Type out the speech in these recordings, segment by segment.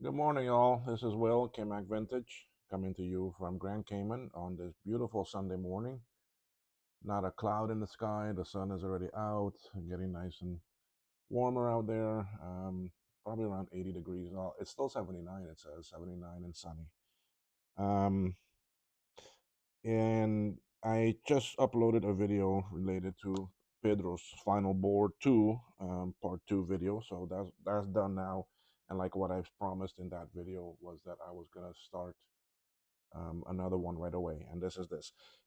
Good morning, y'all. This is Will, K-Mac Vintage, coming to you from Grand Cayman on this beautiful Sunday morning. Not a cloud in the sky. The sun is already out, getting nice and warmer out there. Probably around 80 degrees. Well, it's still 79, it says 79 and sunny. Um, and I just uploaded a video related to Pedro's final board 2, part 2 video. So that's done now. And like what I've promised in that video was that I was gonna start another one right away. And this.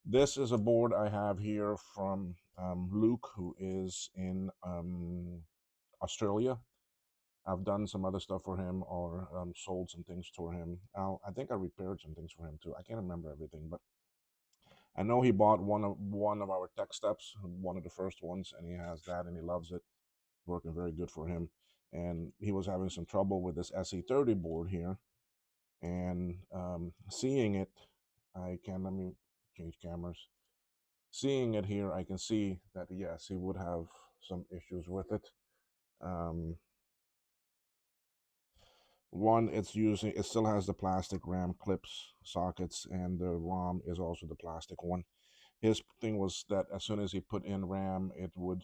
This is a board I have here from Luke, who is in Australia. I've done some other stuff for him or sold some things for him. I think I repaired some things for him too. I can't remember everything, but I know he bought one of our TechSteps, one of the first ones, and he has that and he loves it. Working very good for him. And he was having some trouble with this SE30 board here, and seeing it, I can let me change cameras. Seeing it here, I can see that yes, he would have some issues with it. Um, One, it still has the plastic RAM clips sockets, and the ROM is also the plastic one. His thing was that as soon as he put in RAM, it would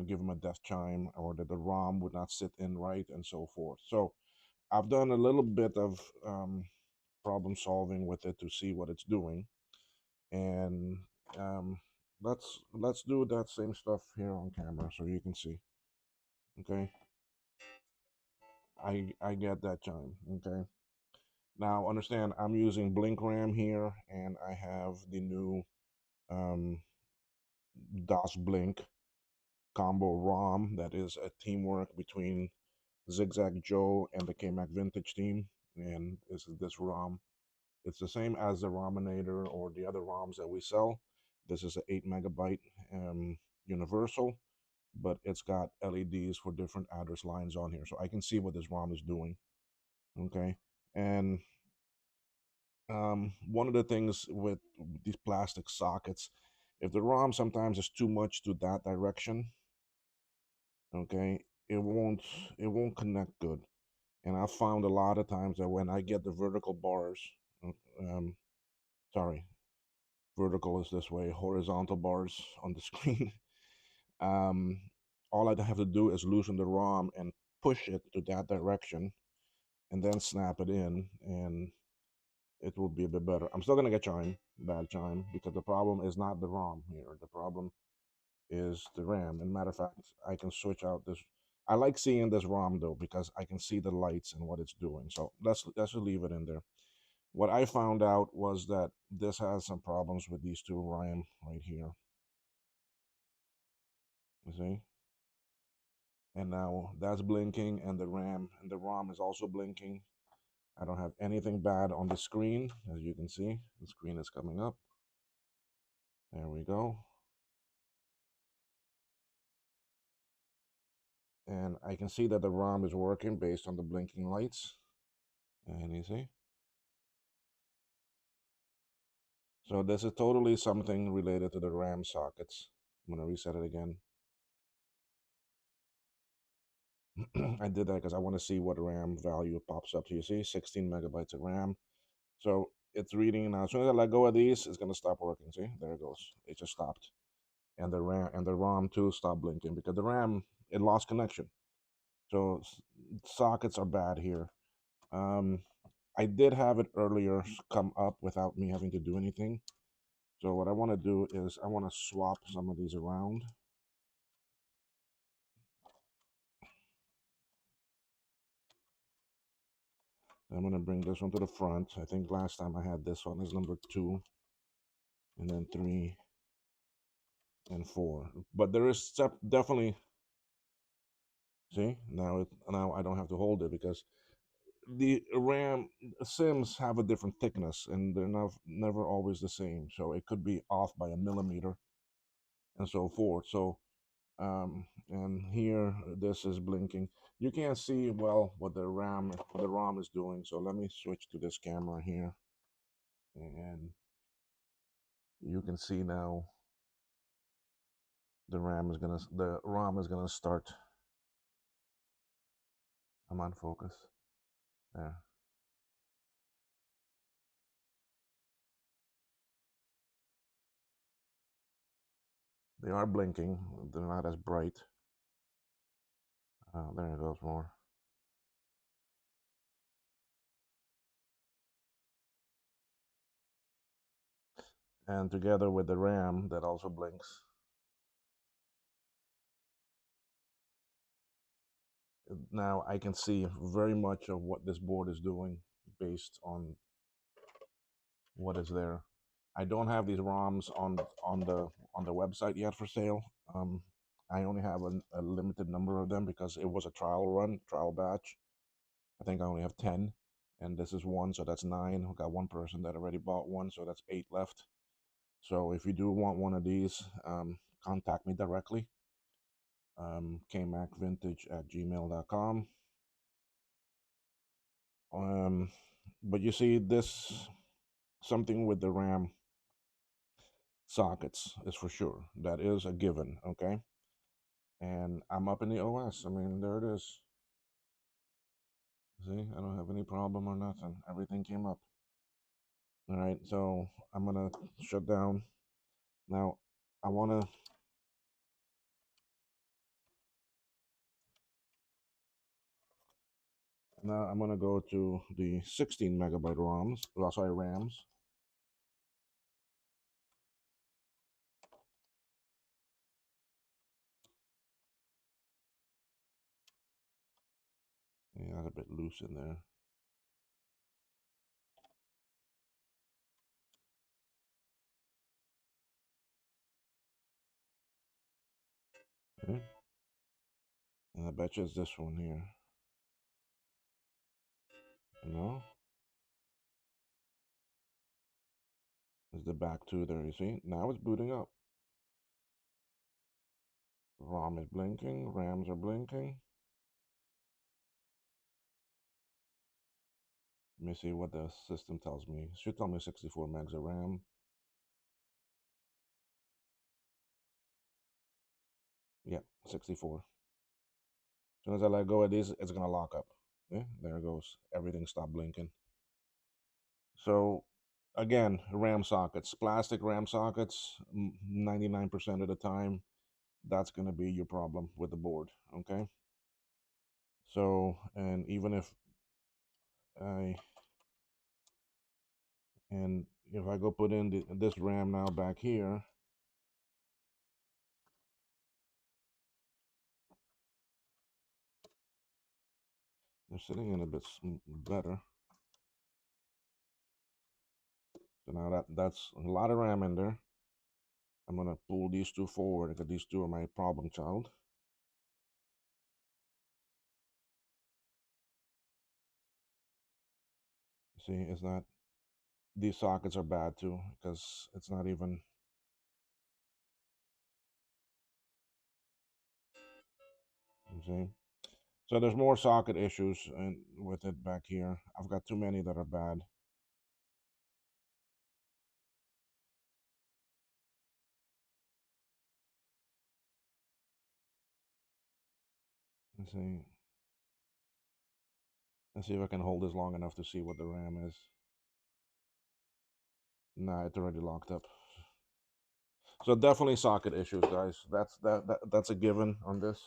give him a death chime, or that the ROM would not sit in right, and so forth. So I've done a little bit of problem solving with it to see what it's doing, and um, let's do that same stuff here on camera so you can see. Okay, I get that chime. Okay, now understand I'm using Blink RAM here, and I have the new um, DOS Blink combo ROM that is a teamwork between Zigzag Joe and the KMac Vintage team, and this ROM. It's the same as the Rominator or the other ROMs that we sell. This is an 8 megabyte universal, but it's got LEDs for different address lines on here, so I can see what this ROM is doing. Okay, and one of the things with these plastic sockets, if the ROM sometimes is too much to that direction, okay, it won't it won't connect good. And I found a lot of times that when I get the vertical bars, um, sorry, vertical is this way, horizontal bars on the screen. um, all I have to do is loosen the ROM and push it to that direction, and then snap it in, and it will be a bit better. I'm still gonna get bad chime, because the problem is not the ROM here. The problem is the RAM. And matter of fact, I can switch out this. I like seeing this ROM though, because I can see the lights and what it's doing. So let's leave it in there. What I found out was that this has some problems with these two RAM right here. You see? And now that's blinking, and the RAM and the ROM is also blinking. I don't have anything bad on the screen. As you can see, the screen is coming up. There we go. And I can see that the ROM is working based on the blinking lights. And you see? So this is totally something related to the RAM sockets. I'm gonna reset it again. I did that because I want to see what RAM value pops up. You see, 16 megabytes of RAM. So it's reading now. As soon as I let go of these, it's gonna stop working. See, there it goes. It just stopped. And the RAM and the ROM too stopped blinking, because the RAM, it lost connection. So sockets are bad here. Um, I did have it earlier come up without me having to do anything. So what I want to do is I want to swap some of these around. I'm going to bring this one to the front. I think last time I had this one as number 2, and then 3 and 4. But there is definitely, see, now I don't have to hold it, because the RAM sims have a different thickness, and they're never always the same. So it could be off by a millimeter and so forth. So and here this is blinking. You can't see well what the ROM is doing. So let me switch to this camera here, and you can see now the ROM is gonna start. I'm on focus. There. They are blinking. They're not as bright. There it goes more. And together with the RAM that also blinks. Now I can see very much of what this board is doing based on what is there. I don't have these ROMs on the website yet for sale. I only have a limited number of them because it was a trial run, trial batch. I think I only have 10, and this is one, so that's 9. We got one person that already bought one, so that's 8 left. So if you do want one of these, contact me directly. kmacvintage@gmail.com. But you see, this something with the RAM sockets is for sure. That is a given, okay? And I'm up in the OS. I mean, there it is. See, I don't have any problem or nothing. Everything came up. All right, so I'm gonna shut down. Now, I wanna, now I'm gonna go to the 16 megabyte ROMs, well, sorry, RAMs. Yeah, that's a bit loose in there. Okay. And I bet you it's this one here. No, it's the back two there, you see? Now it's booting up. ROM is blinking, RAMs are blinking. Let me see what the system tells me. It should tell me 64 megs of RAM. Yeah, 64. As soon as I let go of these, it's gonna lock up. Yeah, there it goes. Everything stopped blinking. So again, RAM sockets, plastic RAM sockets, 99% of the time, that's gonna be your problem with the board, okay? So, and even if I, and if I go put in this RAM now back here, they're sitting in a bit better. So now that's a lot of RAM in there. I'm gonna pull these two forward because these two are my problem child. See, it's not, these sockets are bad too because it's not even, you see. So there's more socket issues with it back here. I've got too many that are bad. Let's see. Let's see if I can hold this long enough to see what the RAM is. Nah, it's already locked up. So definitely socket issues, guys. That's a given on this.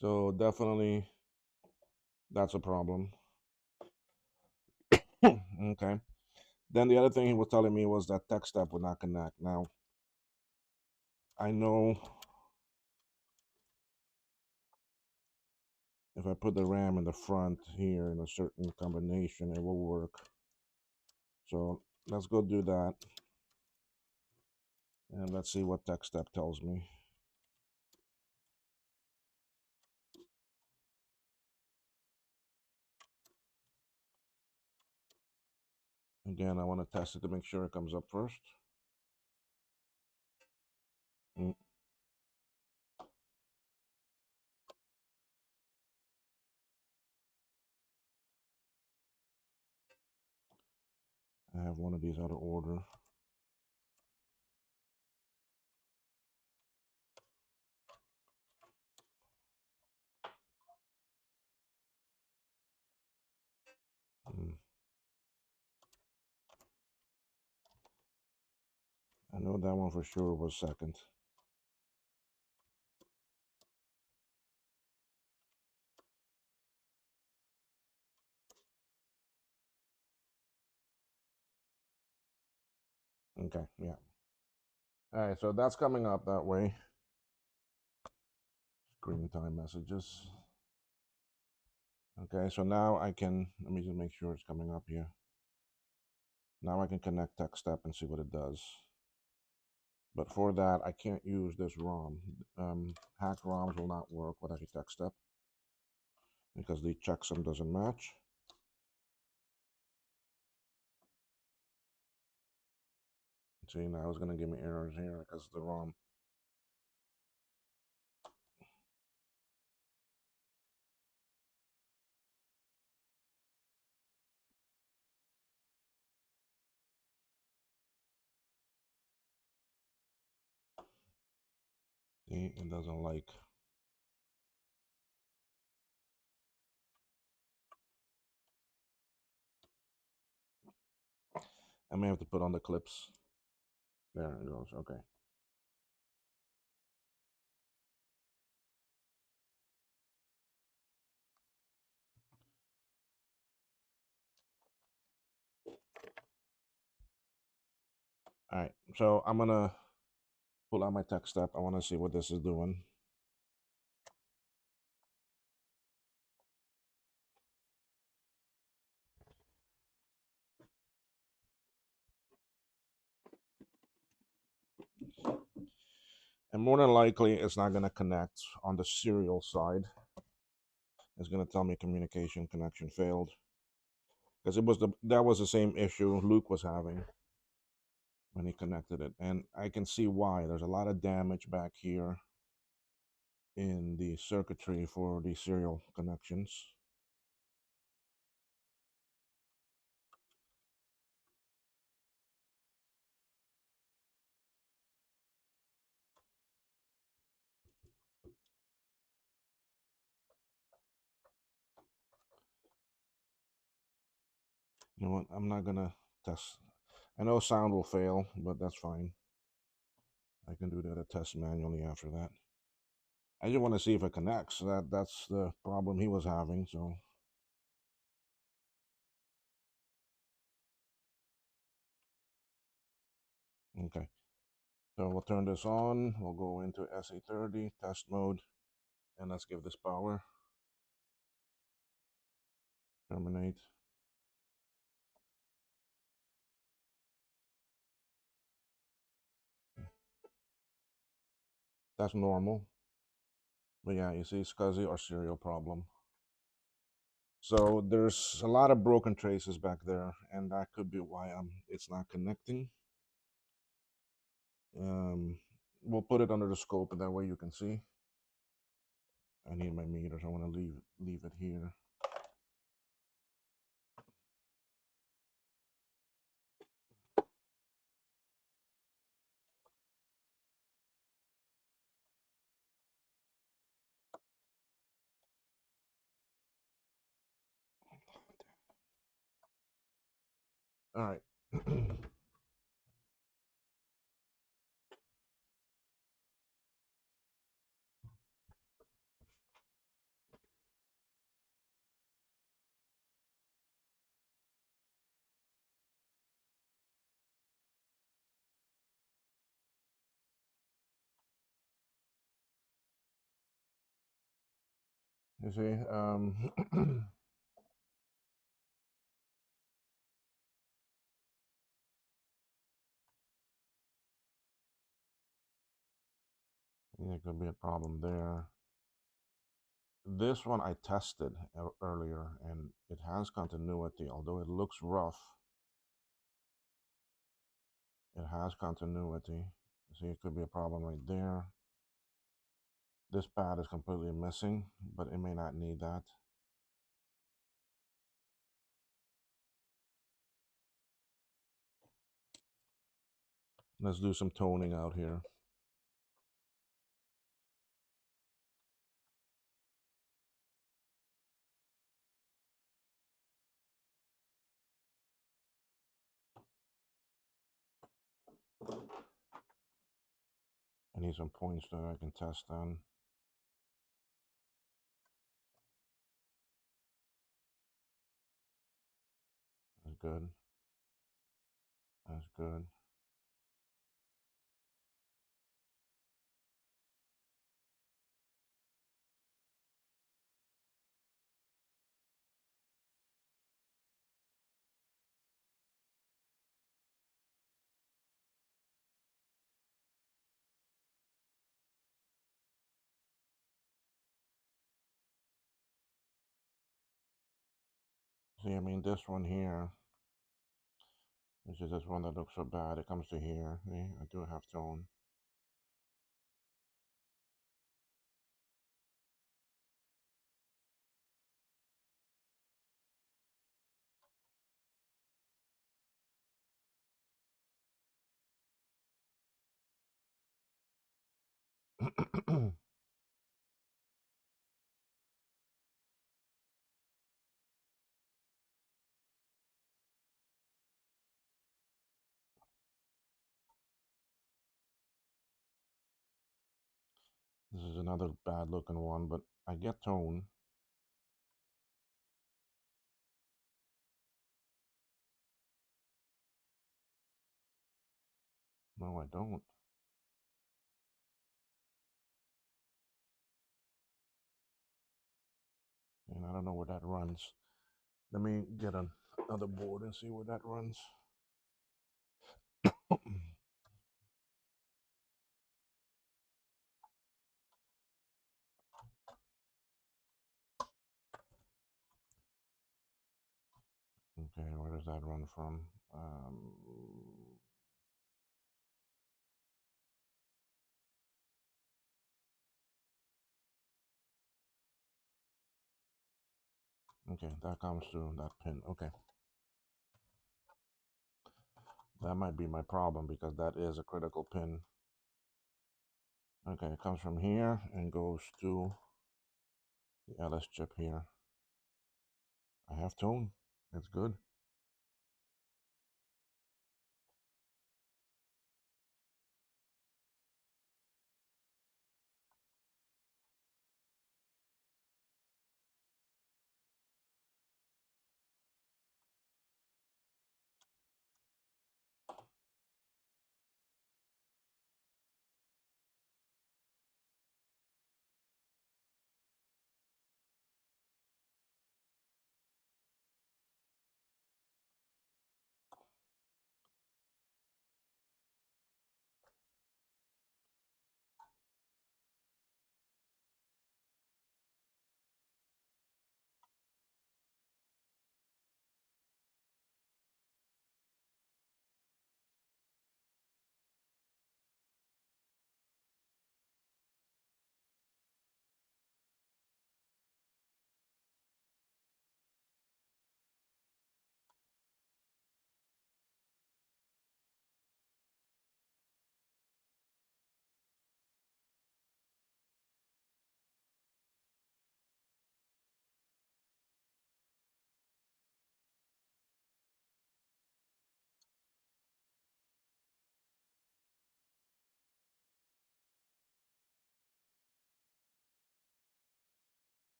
So definitely that's a problem. Okay. Then the other thing he was telling me was that TechStep would not connect. Now, I know if I put the RAM in the front here in a certain combination, it will work. So let's go do that. And let's see what TechStep tells me. Again, I want to test it to make sure it comes up first. Mm. I have one of these out of order. Hmm. I know that one for sure was second. Okay, yeah. All right, so that's coming up that way. Screen time messages. Okay, so now I can, let me just make sure it's coming up here. Now I can connect TechStep and see what it does. But for that, I can't use this ROM. Hacked ROMs will not work with any TechStep because the checksum doesn't match. See, now it's going to give me errors here because the ROM. See, it doesn't like. I may have to put on the clips. There it goes. Okay. All right. So I'm going to pull out my TechStep. I want to see what this is doing. And more than likely, it's not going to connect on the serial side. It's going to tell me communication connection failed. Because that was the same issue Luke was having when he connected it. And I can see why. There's a lot of damage back here in the circuitry for the serial connections. You know what? I'm not going to test. I know sound will fail, but that's fine. I can do the test manually after that. I just want to see if it connects. That's the problem he was having. So okay. So we'll turn this on. We'll go into SA30 test mode, and let's give this power. Terminate. That's normal. But yeah, you see, SCSI or serial problem. So there's a lot of broken traces back there, and that could be why it's not connecting. We'll put it under the scope, and that way you can see. I need my meters. I want to leave it here. All right. You see, there could be a problem there. This one I tested earlier, and it has continuity, although it looks rough. It has continuity. See, it could be a problem right there. This pad is completely missing, but it may not need that. Let's do some toning out here. I need some points that I can test on. That's good. That's good. See, I mean, this one here, which is this one that looks so bad, it comes to here. See, I do have tone. This is another bad looking one, but I get tone. No, I don't. And I don't know where that runs. Let me get another board and see where that runs. Okay, where does that run from? Okay, that comes to that pin. Okay. That might be my problem because that is a critical pin. Okay, it comes from here and goes to the LS chip here. I have tone. It's good.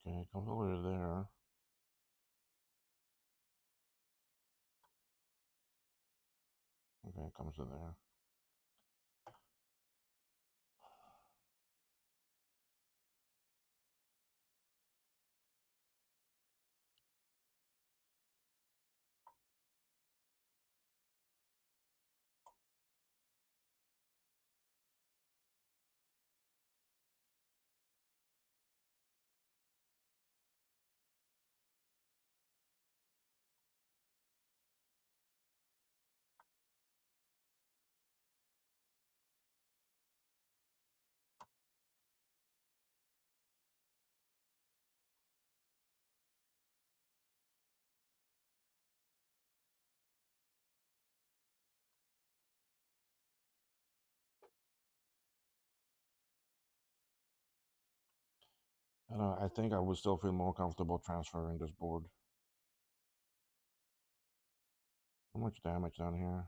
Okay, it comes over to there. Okay, it comes to there. And I think I would still feel more comfortable transferring this board. How much damage down here?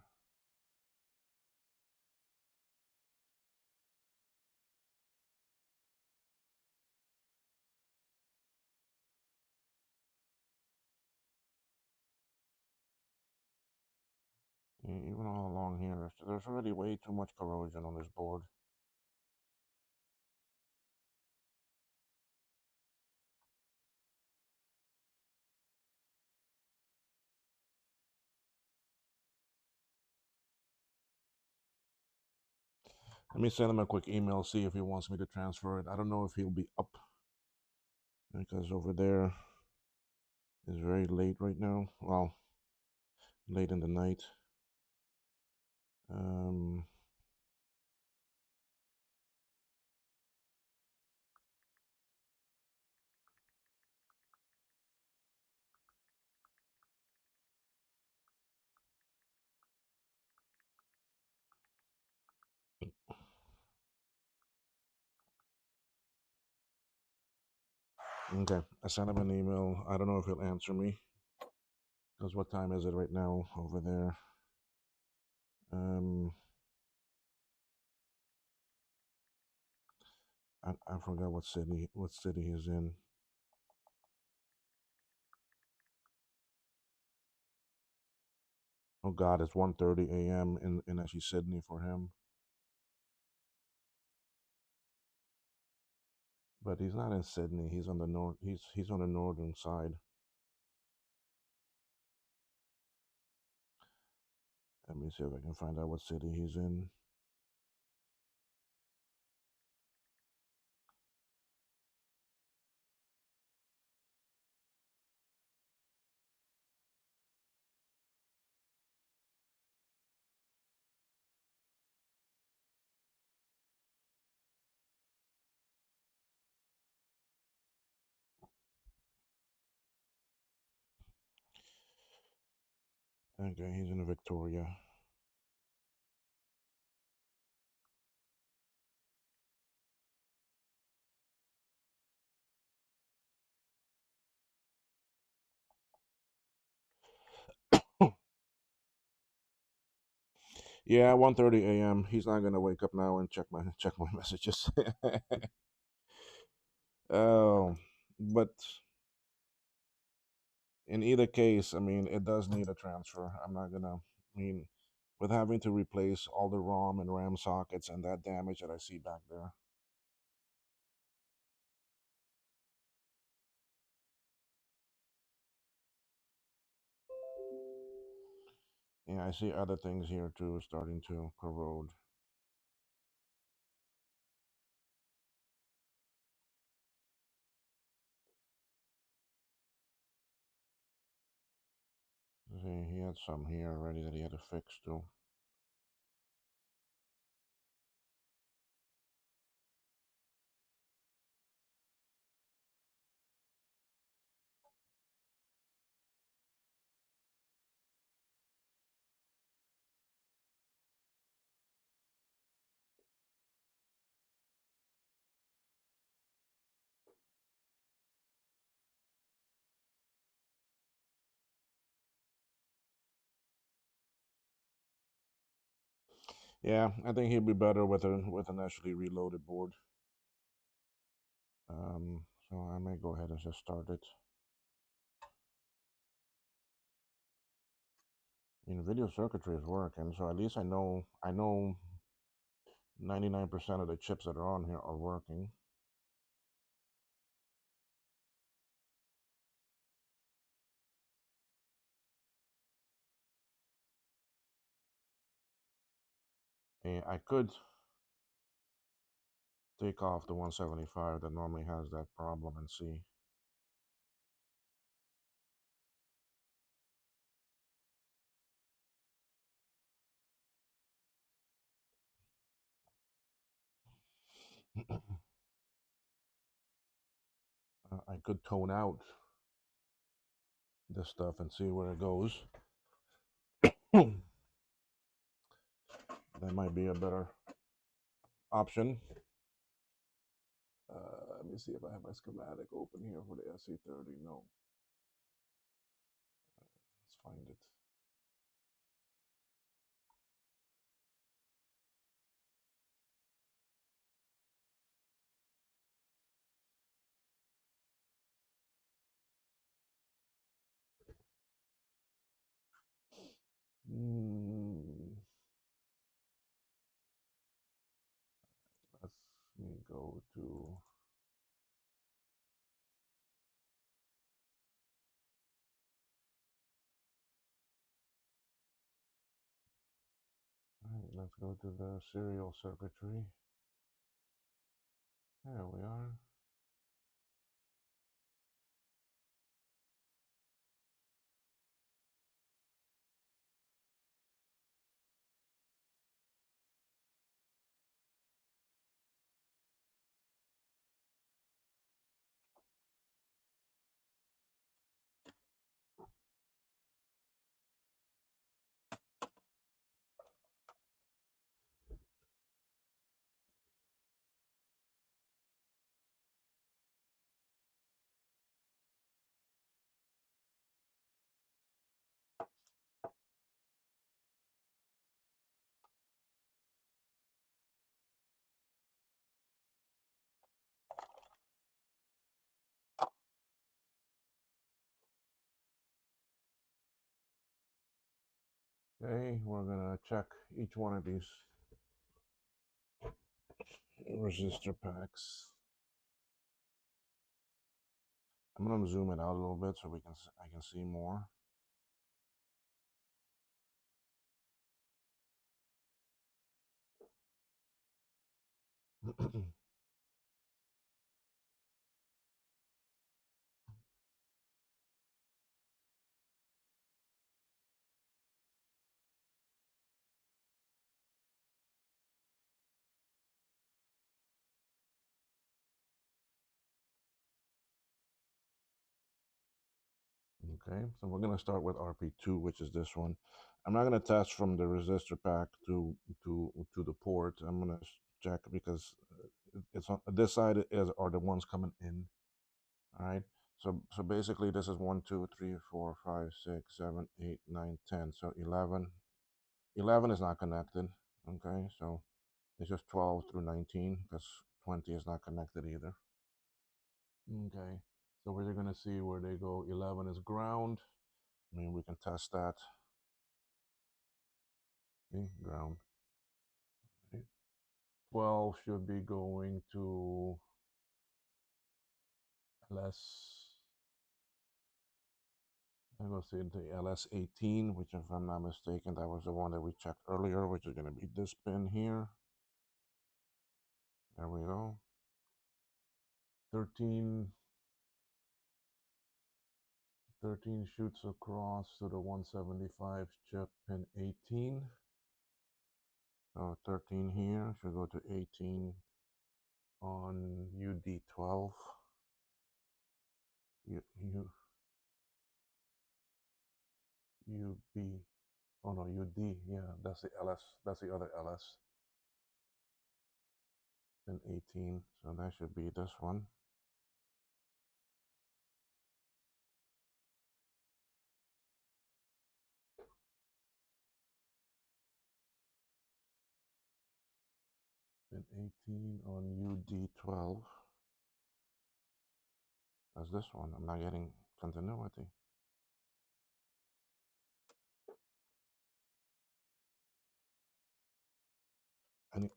Even all along here, there's already way too much corrosion on this board. Let me send him a quick email, see if he wants me to transfer it. I don't know if he'll be up because over there is very late right now. Well, late in the night. Um, okay, I sent him an email. I don't know if he'll answer me because what time is it right now over there? Um, I forgot what city he's in. Oh God, it's 1:30 a.m. in actually Sydney for him. But he's not in Sydney. He's on the north. He's on the northern side. Let me see if I can find out what city he's in. Okay, he's in Victoria. Yeah, 1:30 a.m. He's not gonna wake up now and check my messages. Oh, but in either case, I mean, it does need a transfer. I'm not gonna. I mean, with having to replace all the ROM and RAM sockets and that damage that I see back there. Yeah, I see other things here too starting to corrode. See, he had some here already that he had to fix too. Yeah, I think he'd be better with an actually reloaded board. So I may go ahead and just start it. Video circuitry is working, so at least I know 99% of the chips that are on here are working. And I could take off the 175 that normally has that problem and see. I could tone out this stuff and see where it goes. That might be a better option. Let me see if I have my schematic open here for the SC30. No. Let's find it. Mm, let me go to. All right, let's go to the serial circuitry. There we are. Okay, we're gonna check each one of these resistor packs. I'm gonna zoom it out a little bit so I can see more. Okay, so we're gonna start with RP2, which is this one. I'm not gonna test from the resistor pack to the port. I'm gonna check because it's on this side are the ones coming in. All right. So basically this is 1, 2, 3, 4, 5, 6, 7, 8, 9, 10. So 11. 11 is not connected. Okay, so it's just 12 through 19 because 20 is not connected either. Okay, so we're going to see where they go. 11 is ground. I mean, we can test that. Okay, ground. Okay. 12 should be going to LS. I'm going to say the LS18, which, if I'm not mistaken, that was the one that we checked earlier, which is going to be this pin here. There we go. 13 shoots across to the 175 chip pin 18. So 13 here should go to 18 on UD12. UB. Oh no, UD. Yeah, that's the LS. That's the other LS. Pin 18. So that should be this one. Pin 18 on UD12. That's this one. I'm not getting continuity.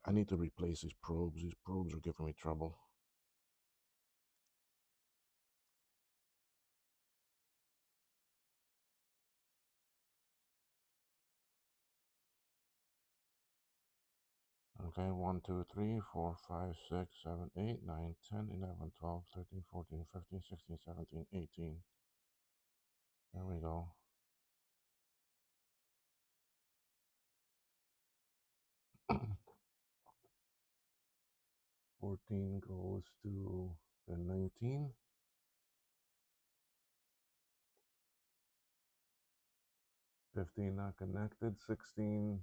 I need to replace these probes. These probes are giving me trouble. Okay, 1, 2, 3, 4, 5, 6, 7, 8, 9, 10, 11, 12, 13, 14, 15, 16, 17, 18. There we go. Fourteen goes to the 19. 15 not connected. 16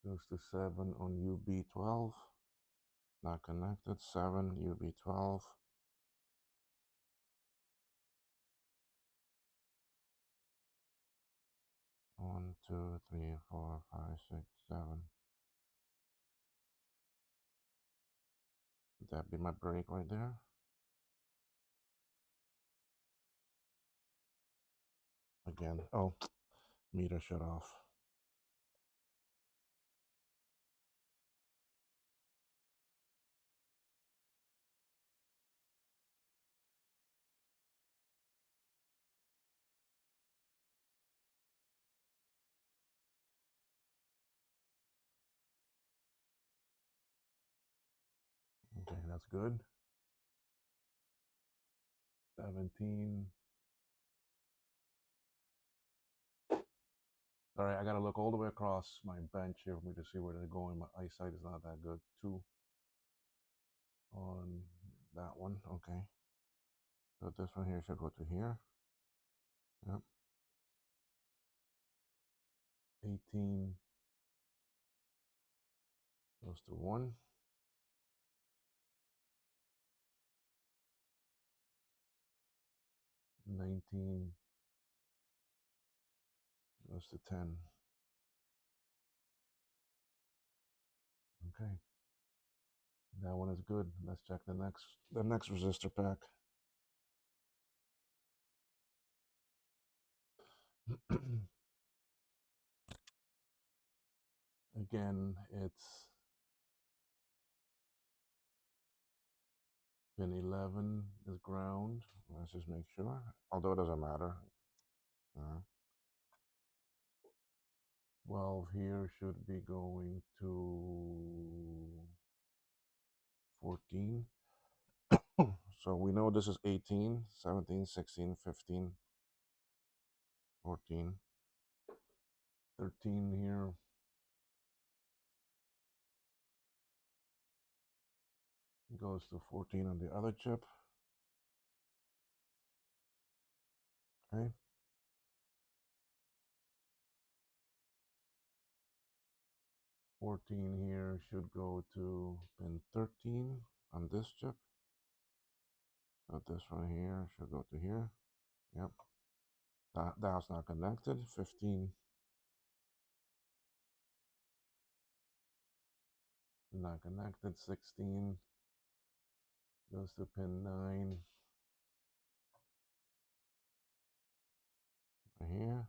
goes to 7 on UB12. Not connected. 7, UB12. 1, 2, 3, 4, 5, 6, 7. Would that be my break right there? Again. Oh, meter shut off. Okay, that's good. 17. All right, I gotta look all the way across my bench here for me to see where they're going. My eyesight is not that good. 2 on that one. Okay. So this one here should go to here. Yep. 18 goes to 1. 19 goes to 10. Okay. That one is good. Let's check the next resistor pack. Again, it's pin 11 is ground. Let's just make sure. Although it doesn't matter. 12 here should be going to 14. So we know this is 18, 17, 16, 15, 14, 13 here. Goes to 14 on the other chip. Okay. 14 here should go to pin 13 on this chip. So this one here should go to here. Yep. That's not connected. 15. Not connected. 16 goes to pin 9. Right here.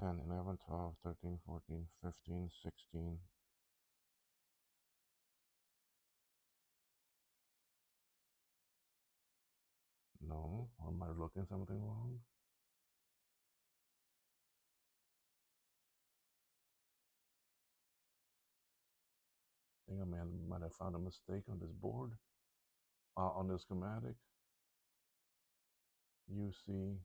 10, 11, 12, 13, 14, 15, 16. No, am I looking something wrong? I think I might have found a mistake on this board. On the schematic. You see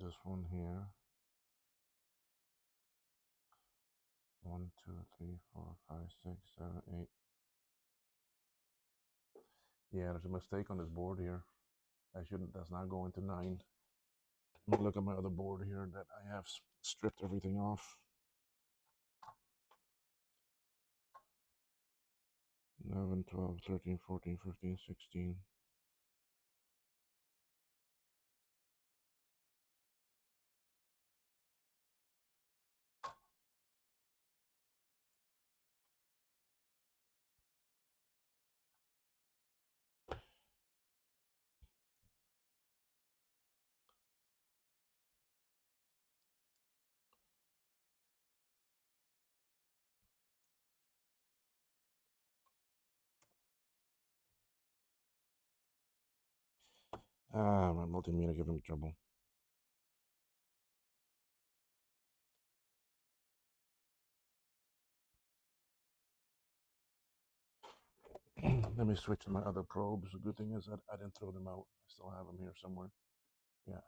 this one here. 1, 2, 3, 4, 5, 6, 7, 8. Yeah, there's a mistake on this board here. That's not going to 9. Let me look at my other board here that I have stripped everything off. 11, 12, 13, 14, 15, 16. My multimeter giving me trouble. Let me switch to my other probes. The good thing is that I didn't throw them out. I still have them here somewhere. Yeah.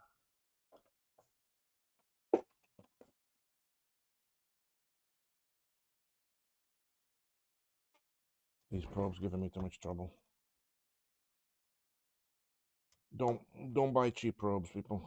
These probes giving me too much trouble. Don't don't buy cheap probes, people.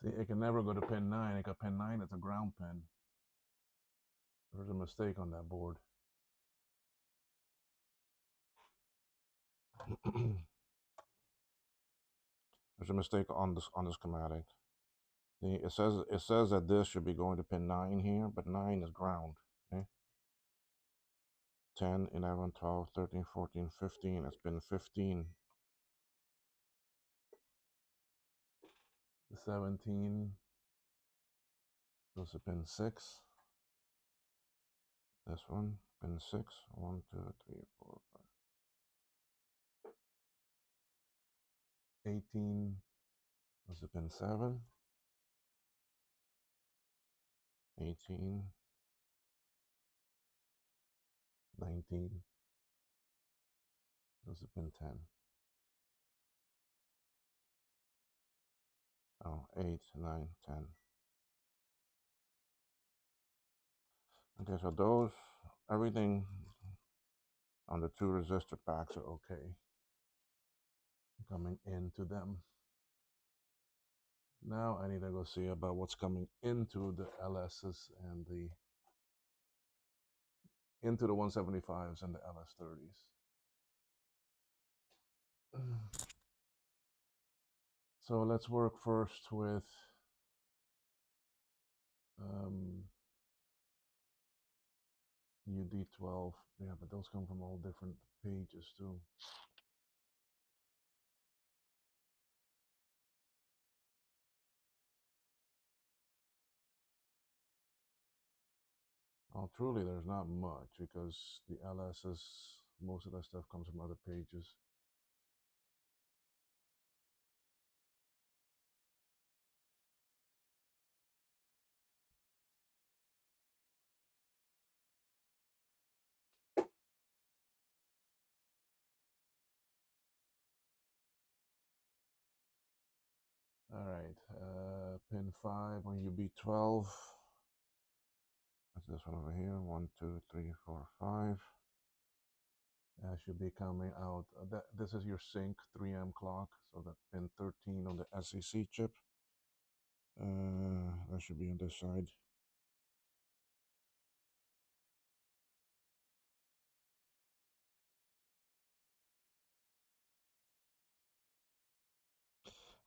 See, it can never go to pin 9. It got pin 9, it's a ground pin. There's a mistake on that board. There's a mistake on the schematic. See, it says that this should be going to pin 9 here, but 9 is ground. Okay? 10, 11, 12, 13, 14, 15. It's pin 15. The 17 goes to pin 6. This one, pin 6. 1, 2, 3, 4, 5. 18 goes to pin 7. 18. 19 goes to pin 10. Oh, 8, 9, 10. Okay, so those, everything on the 2 resistor packs are okay. Coming into them. Now I need to go see about what's coming into the LSs and into the 175s and the LS30s. So let's work first with UD12. Yeah, but those come from all different pages too. Oh, truly, there's not much because the LSs, most of that stuff comes from other pages. All right, pin 5 on UB12. That's this one over here. 1, 2, 3, 4, 5. Should be coming out. This is your sync 3M clock, so that pin 13 on the SEC chip. That should be on this side.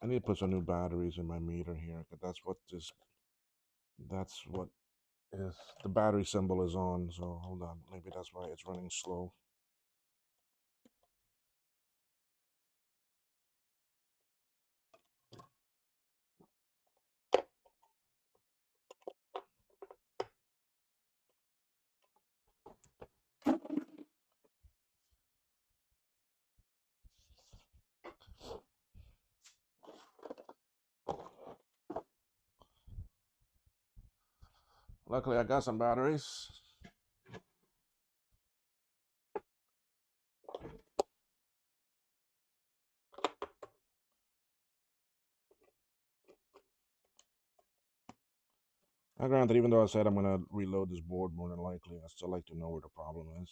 I need to put some new batteries in my meter here, because that's what is the battery symbol is on. So hold on, maybe that's why it's running slow. Luckily, I got some batteries. Granted, even though I said I'm going to reload this board more than likely, I still like to know where the problem is.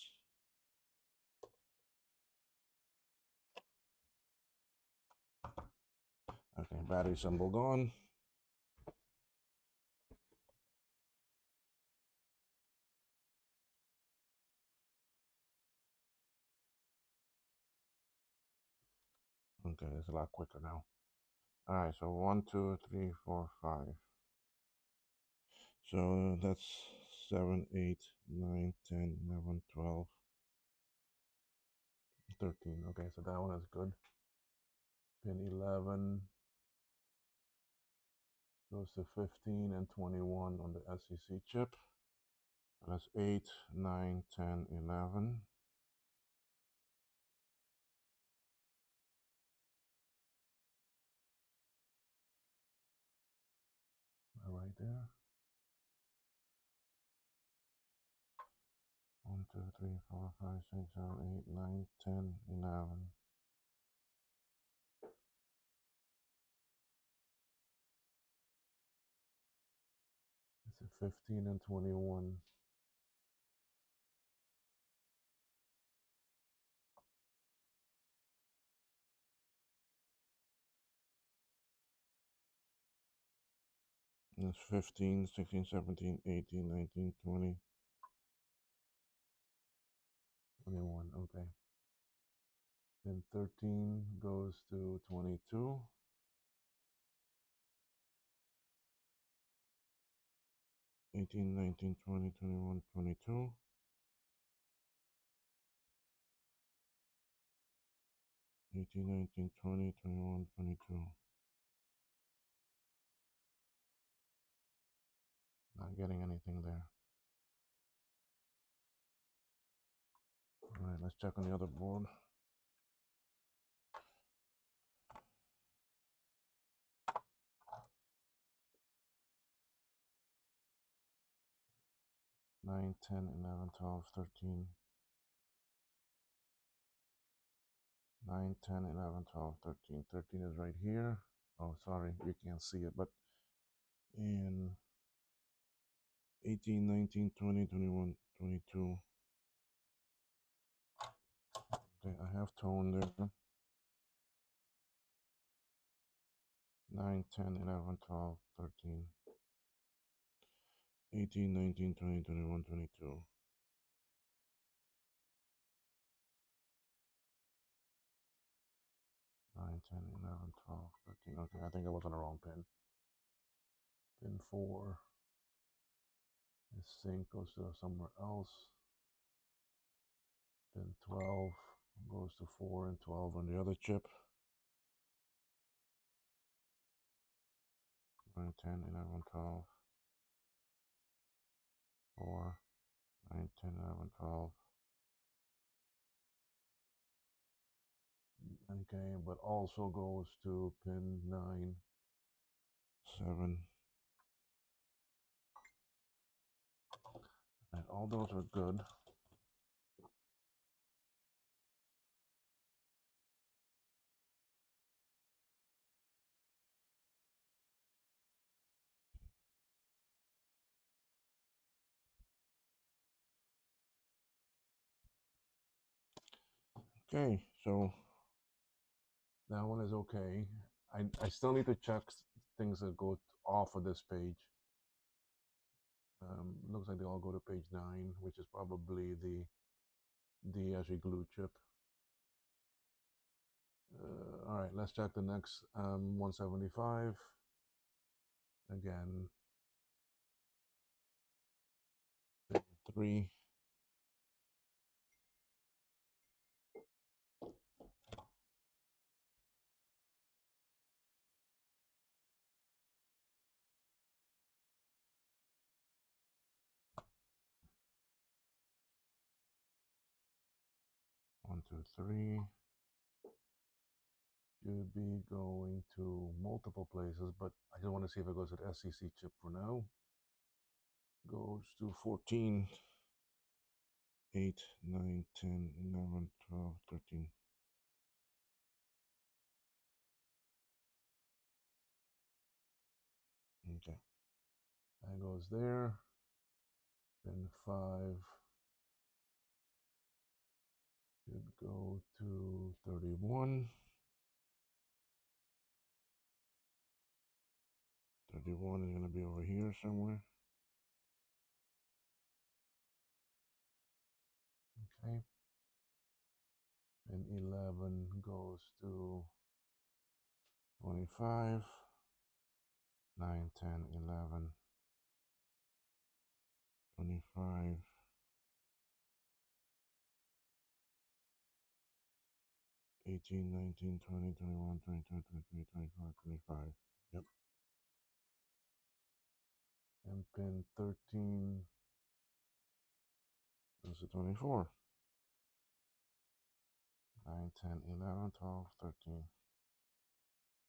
Okay, battery symbol gone. Okay, it's a lot quicker now. All right, so 1, 2, 3, 4, 5. So that's 7, 8, 9, 10, 11, 12, 13. Okay, so that one is good. Pin 11 goes to 15 and 21 on the SEC chip. That's 8, 9, 10, 11. Right there. 1, 2, 3, 4, 5, 6, 7, 8, 9, 10, 11. It's a 15 and 21. That's 15, 16, 17, 18, 19, 20, 21. Okay. Then 13 goes to 22. 18, 19, 20, 21, 22. 18, 19, 20, 21, 22. Not getting anything there. All right, let's check on the other board. Nine, 10, 11, 12, 13. 9, 10, 11, 12, 13. 13 is right here. Oh, sorry, you can't see it, but in 18, 19, 20, 21, 22. Okay, I have tone there. 9, 10, 11, 12, 13. 18, 19, 20, 21, 22. 9, 10, 11, 12, 13. Okay, I think I was on the wrong pin. Pin 4. This sync goes to somewhere else. Pin 12 goes to 4 and 12 on the other chip. 9, 10, 11, 12. 4, 9, 10, 11, 12. Okay, but also goes to pin 9, 7. And all those are good. Okay, so that one is okay. I still need to check things that go off of this page. Looks like they all go to page 9, which is probably the actually glue chip. All right, let's check the next 175. Again, 3. 1, 2, 3. Should be going to multiple places, but I just want to see if it goes to the SEC chip for now. Goes to 14, 8, 9, 10, 11, 12, 13. Okay. That goes there. Pin 5 should go to 31. 31 is going to be over here somewhere. Okay. Pin 11 goes to 25. 9, 10, 11. 25. 18, 19, 20, 21, 22, 23, 24, 25. Yep. And pin 13 is the 24. 9, 10, 11, 12, 13.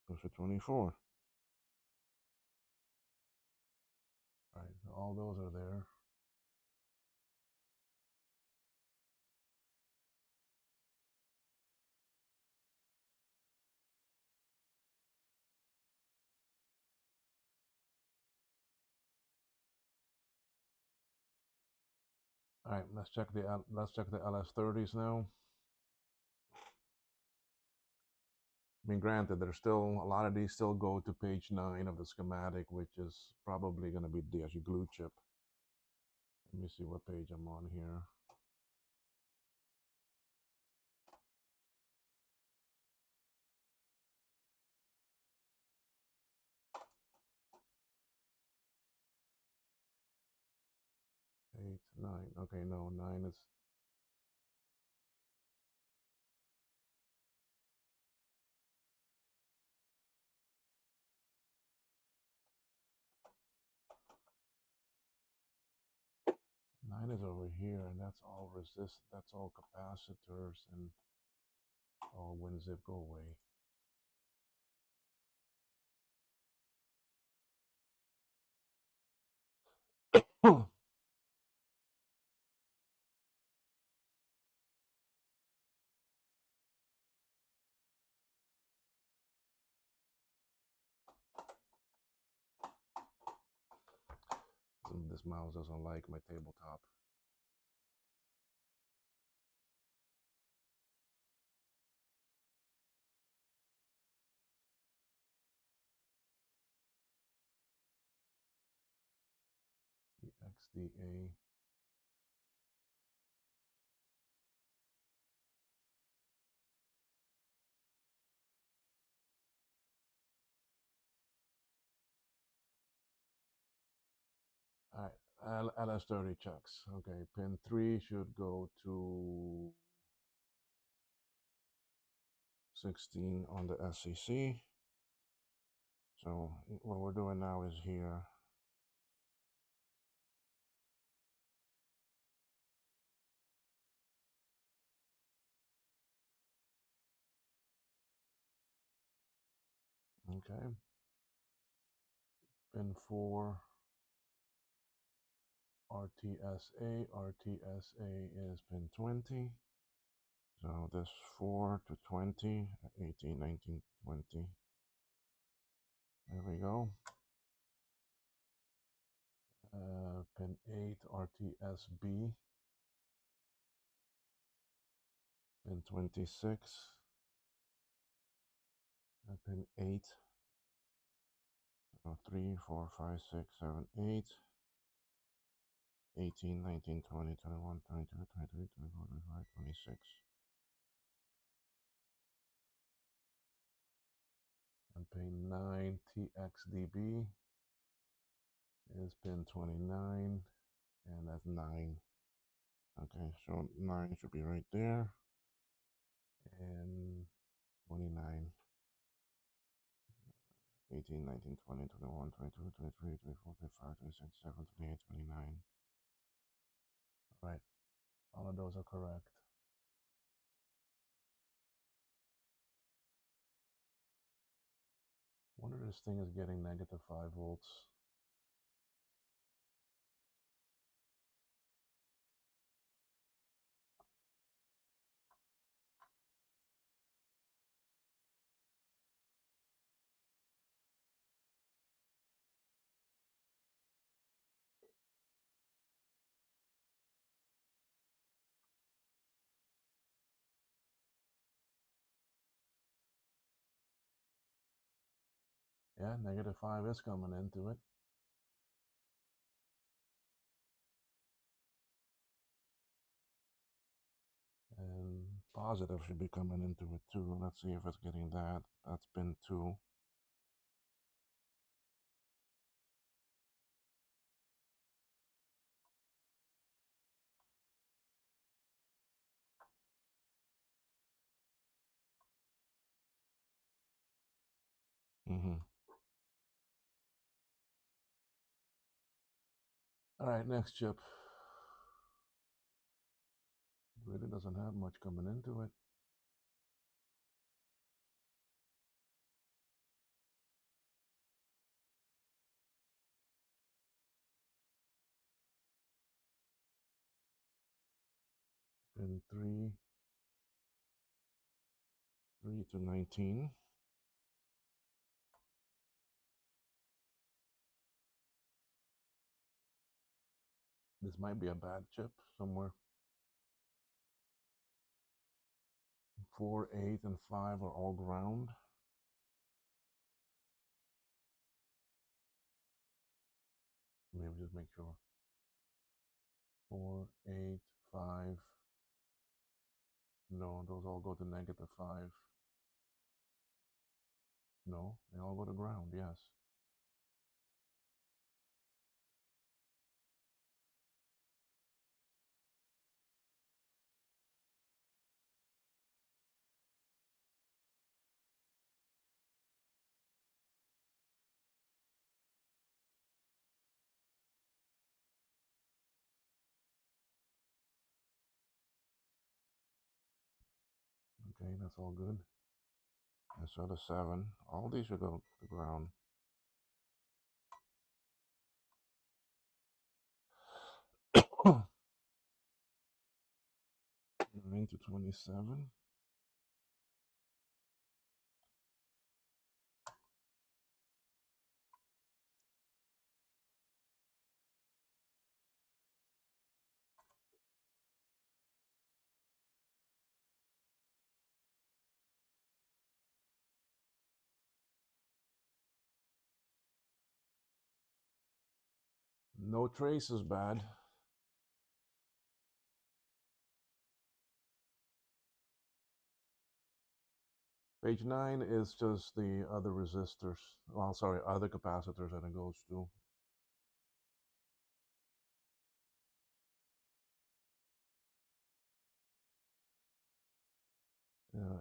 Goes to 24. All right, so all those are there. All right, let's check the LS30s now. I mean, granted, there's still a lot of these still go to page 9 of the schematic, which is probably going to be the actual glue chip. Let me see what page I'm on here. Eight, 9. Okay, no, 9 is. Nine is over here, and that's all resist. That's all capacitors, and all WinZip go away. This mouse doesn't like my tabletop. The XDA. All right, LS30 checks. Okay, pin 3 should go to 16 on the SCC. So what we're doing now is here. Okay. Pin 4, RTSA. RTSA is pin 20. So this 4 to 20, 18, 19, 20. There we go. Pin 8, RTSB. Pin 26. Pin 8. 3, 4, 5, 6, 7, 8. 18, 19, 20, 21, 22, 23, 24, 25, 26. And pin 9, TXDB is pin 29, and that's 9. Okay, so 9 should be right there, and 29, 18, 19, 20, 21, 22, 23, 24, 25, 26, 27, 28, 29. All right, all of those are correct. I wonder if this thing is getting negative 5 volts. Yeah, negative 5 is coming into it. And positive should be coming into it too. Let's see if it's getting that. That's pin 2. Mm-hmm. All right, next chip. Really doesn't have much coming into it. Pin 3 to 19. This might be a bad chip somewhere. 4, 8, and 5 are all ground. Maybe just make sure. 4, 8, 5. No, those all go to -5. No, they all go to ground, yes. Okay, that's all good. And so the 7. All these should go to ground. 9 to 27. No trace is bad. Page 9 is just the other resistors. Well, sorry, other capacitors that it goes to.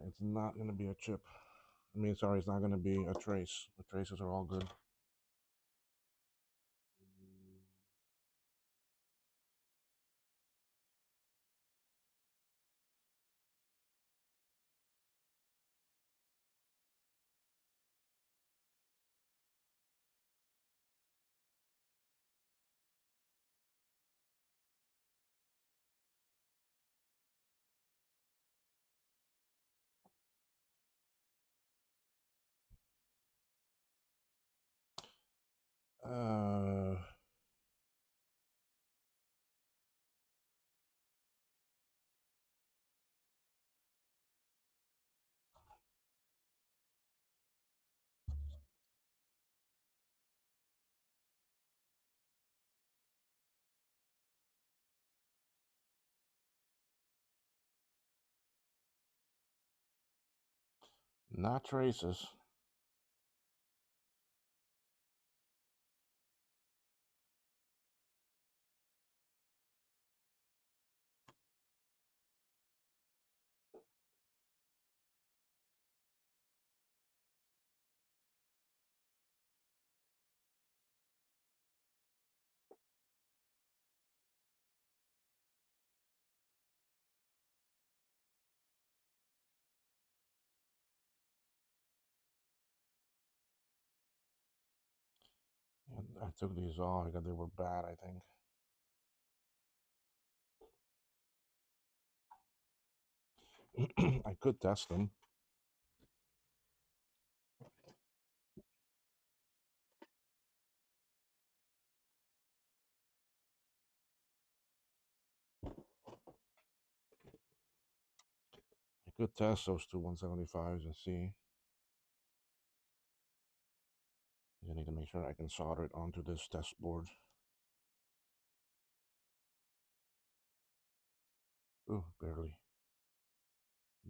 It's not going to be a chip. I mean, sorry, it's not going to be a trace. The traces are all good. Uh, Not traces. I took these off because they were bad, I think. I could test them. I could test those two 175s and see. I need to make sure I can solder it onto this test board. Oh, barely.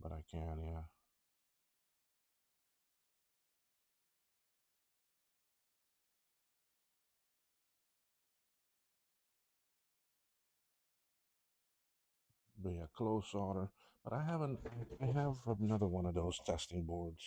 But I can, yeah. But yeah, close solder. But I haven't. I have another one of those testing boards.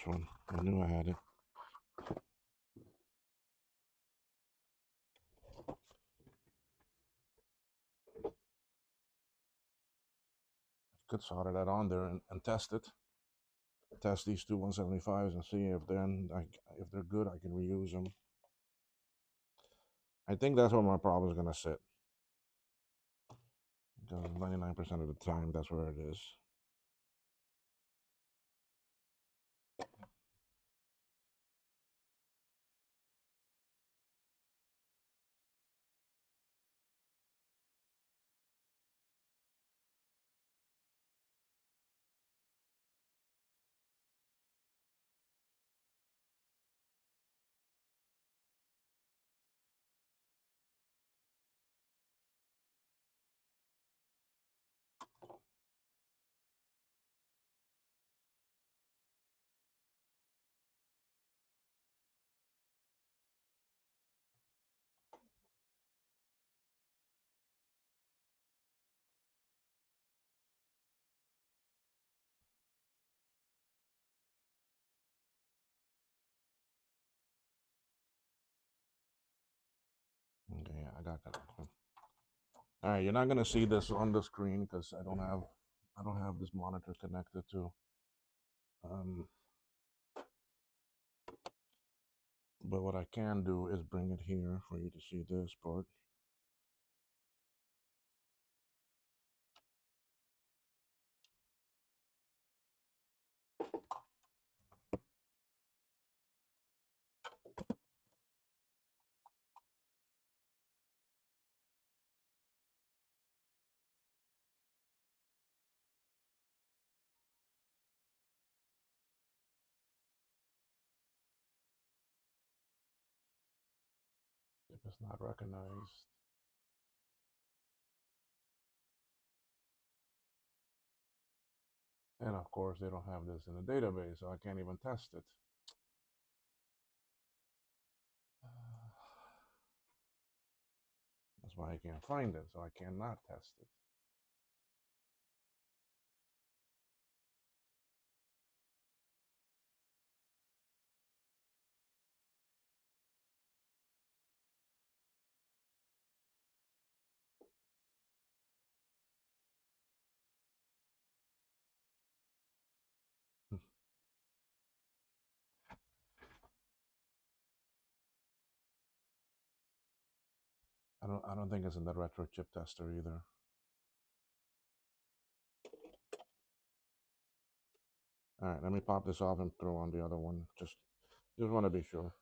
one. I knew I had it. Could solder that on there and test it. Test these two 175s and see if if they're good. I can reuse them. I think that's where my problem is gonna sit, because 99% of the time that's where it is. Okay, yeah, I got that. All right, you're not gonna see this on the screen because I don't have this monitor connected to. But what I can do is bring it here for you to see this part. If it's not recognized, and of course they don't have this in the database, so I can't even test it. That's why I can't find it, so I cannot test it. I don't think it's in the retro chip tester either. All right, let me pop this off and throw on the other one. Just want to be sure.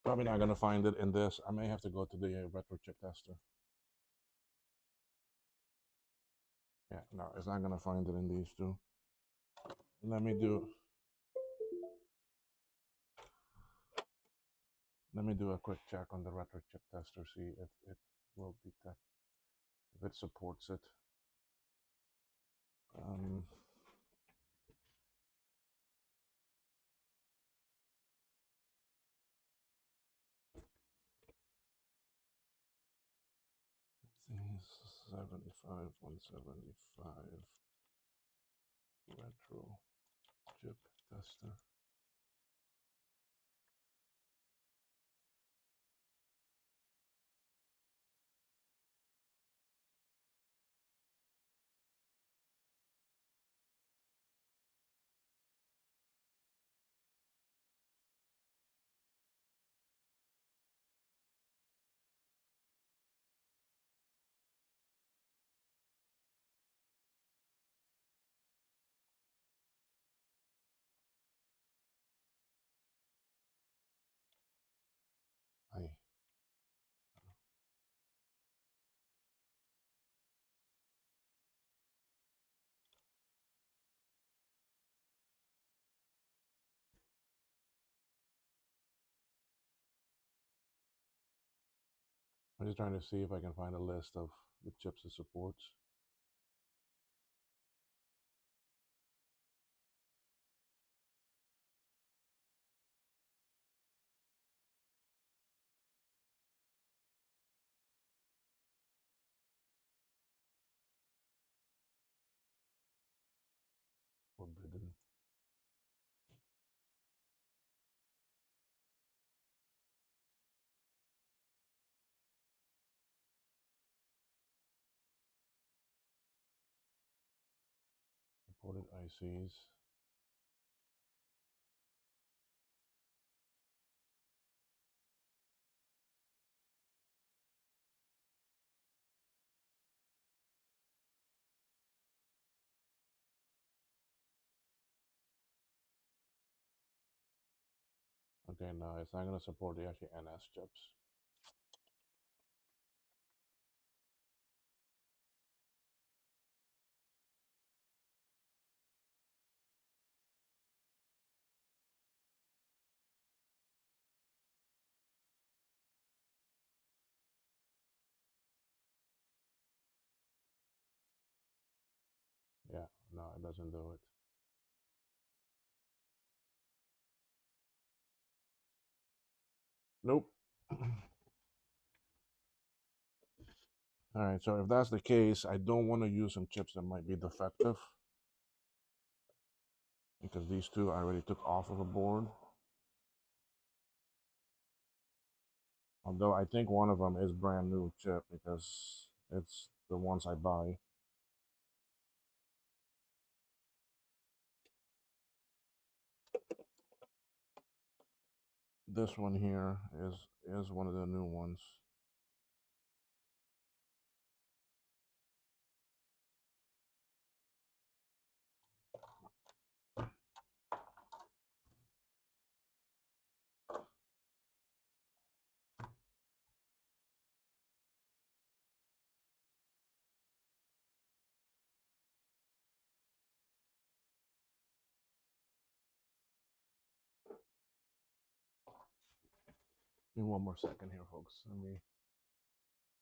Probably not gonna find it in this. I may have to go to the retro chip tester. Yeah, no, it's not gonna find it in these two. Let me do a quick check on the retro chip tester, see if it will detect, if it supports it. Um, Things 75, 175 retro chip tester. I'm just trying to see if I can find a list of the chips it supports. Forbidden. Supported ICs. Okay, no, it's not going to support the actually NS chips. Yeah, no, it doesn't do it. Nope. All right, so if that's the case, I don't want to use some chips that might be defective because these two I already took off of the board. Although I think one of them is brand new chip because it's the ones I buy. This one here is one of the new ones. Give me one more second here, folks. Let me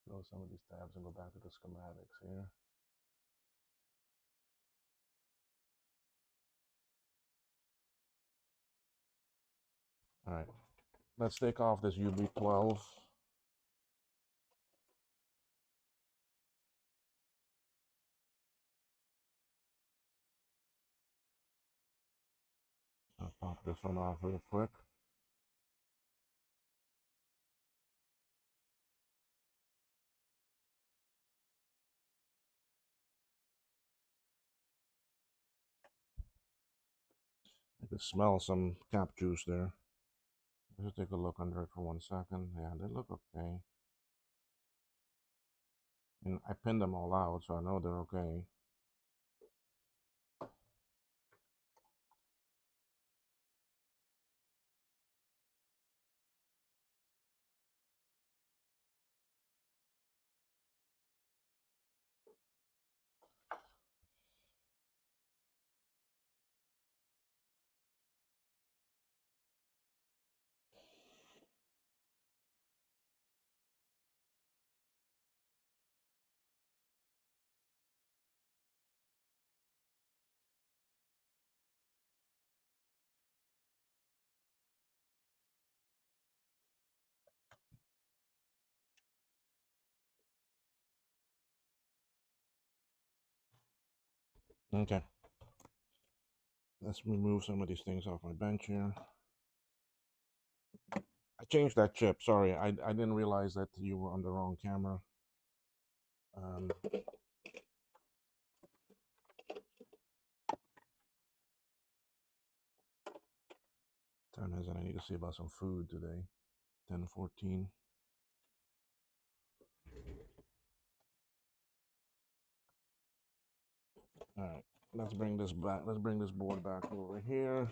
close some of these tabs and go back to the schematics here. All right, let's take off this UB12. I'll pop this one off real quick. I can smell some cap juice there. Let's take a look under it for 1 second. Yeah, they look okay. And I pinned them all out, so I know they're okay. Okay. Let's remove some of these things off my bench here. I changed that chip. Sorry, I didn't realize that you were on the wrong camera. Time is that I need to see about some food today. 10:14. All right, let's bring this back. Let's bring this board back over here.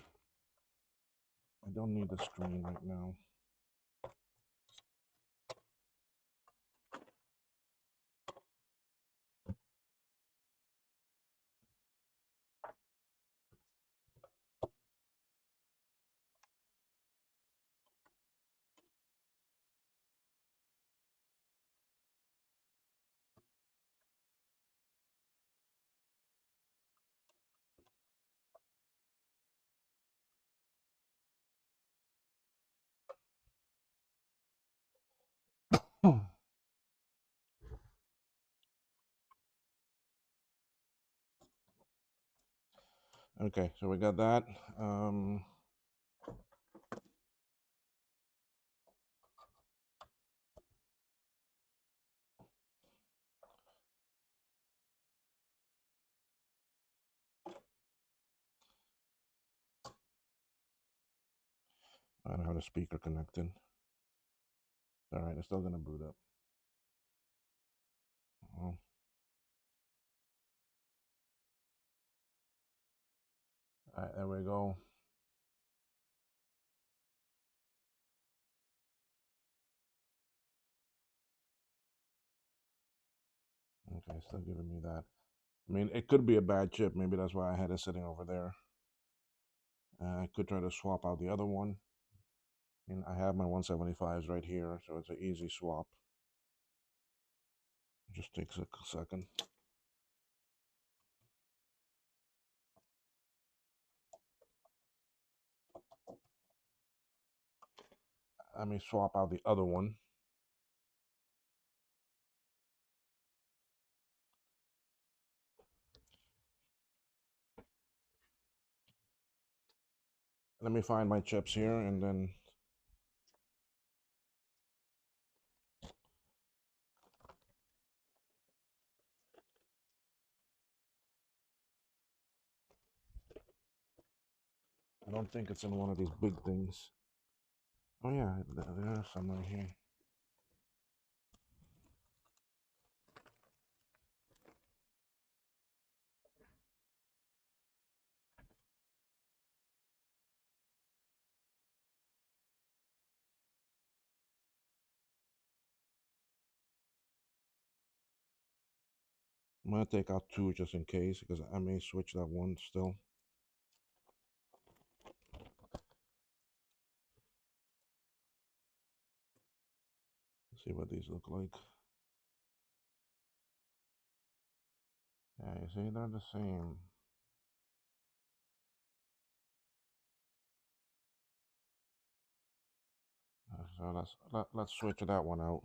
I don't need the screen right now. Okay, so we got that. I don't have the speaker connected. All right, it's still gonna boot up. Oh. All right, there we go. Okay, still giving me that. I mean, it could be a bad chip. Maybe that's why I had it sitting over there. I could try to swap out the other one. I mean, I have my 175s right here, so it's an easy swap. It just takes a second. Let me swap out the other one. Let me find my chips here, and then I don't think it's in one of these big things. Oh yeah, there's some right here. I'm gonna take out two just in case, because I may switch that one still. Let's see what these look like. Yeah, you see, they're the same. So let's switch that one out.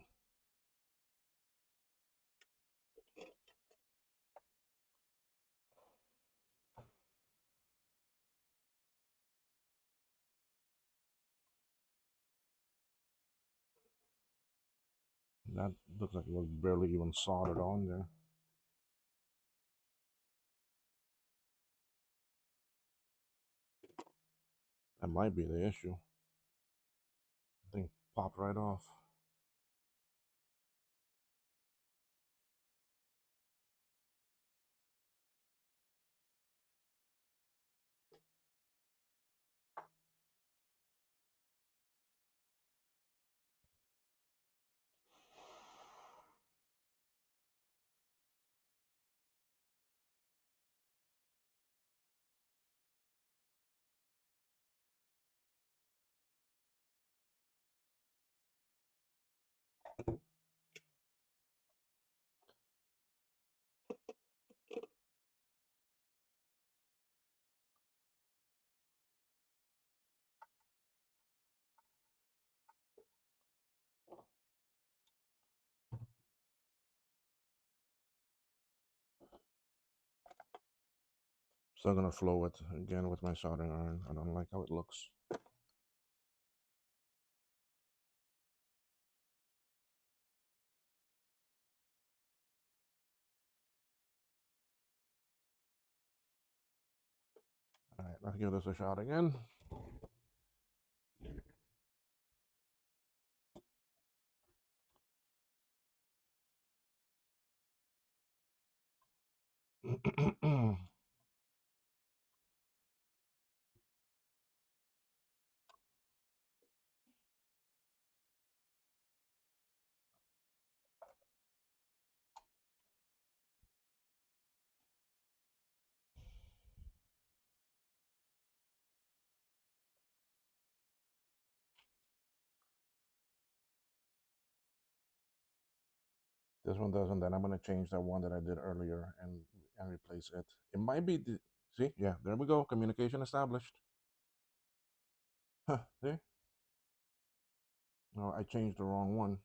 That looks like it was barely even soldered on there. That might be the issue. Thing popped right off. Still gonna flow it again with my soldering iron. I don't like how it looks. All right, let's give this a shot again. This one doesn't. Then I'm gonna change that one that I did earlier and replace it. It might be the, see, yeah, there we go. Communication established. Huh, see? No, I changed the wrong one.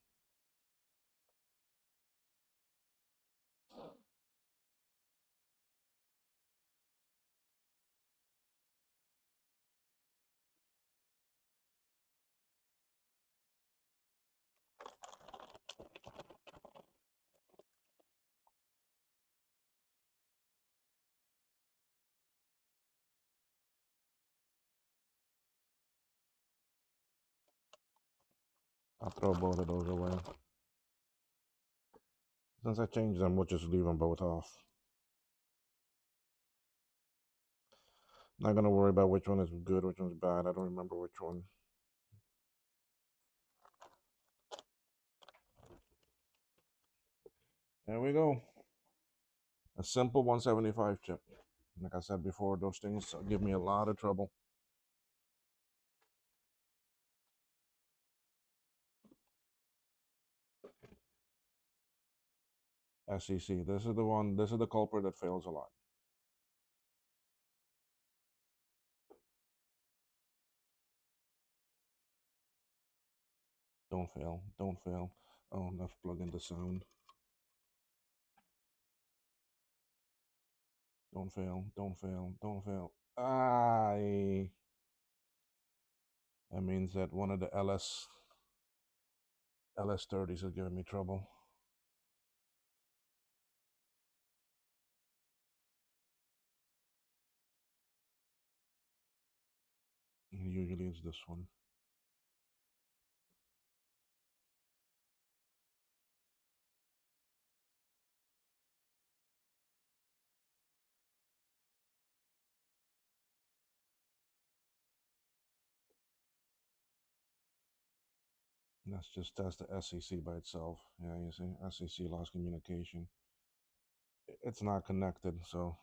I'll throw both of those away. Since I changed them, we'll just leave them both off. Not gonna worry about which one is good, which one's bad. I don't remember which one. There we go. A simple 175 chip. Like I said before, those things give me a lot of trouble. SEC. This is the one. This is the culprit that fails a lot. Don't fail. Don't fail. Oh, let's plug in the sound. Don't fail. Don't fail. Don't fail. That means that one of the LS30s is giving me trouble. Usually it's this one. That's the SEC by itself. Yeah, you see, SEC lost communication. It's not connected, so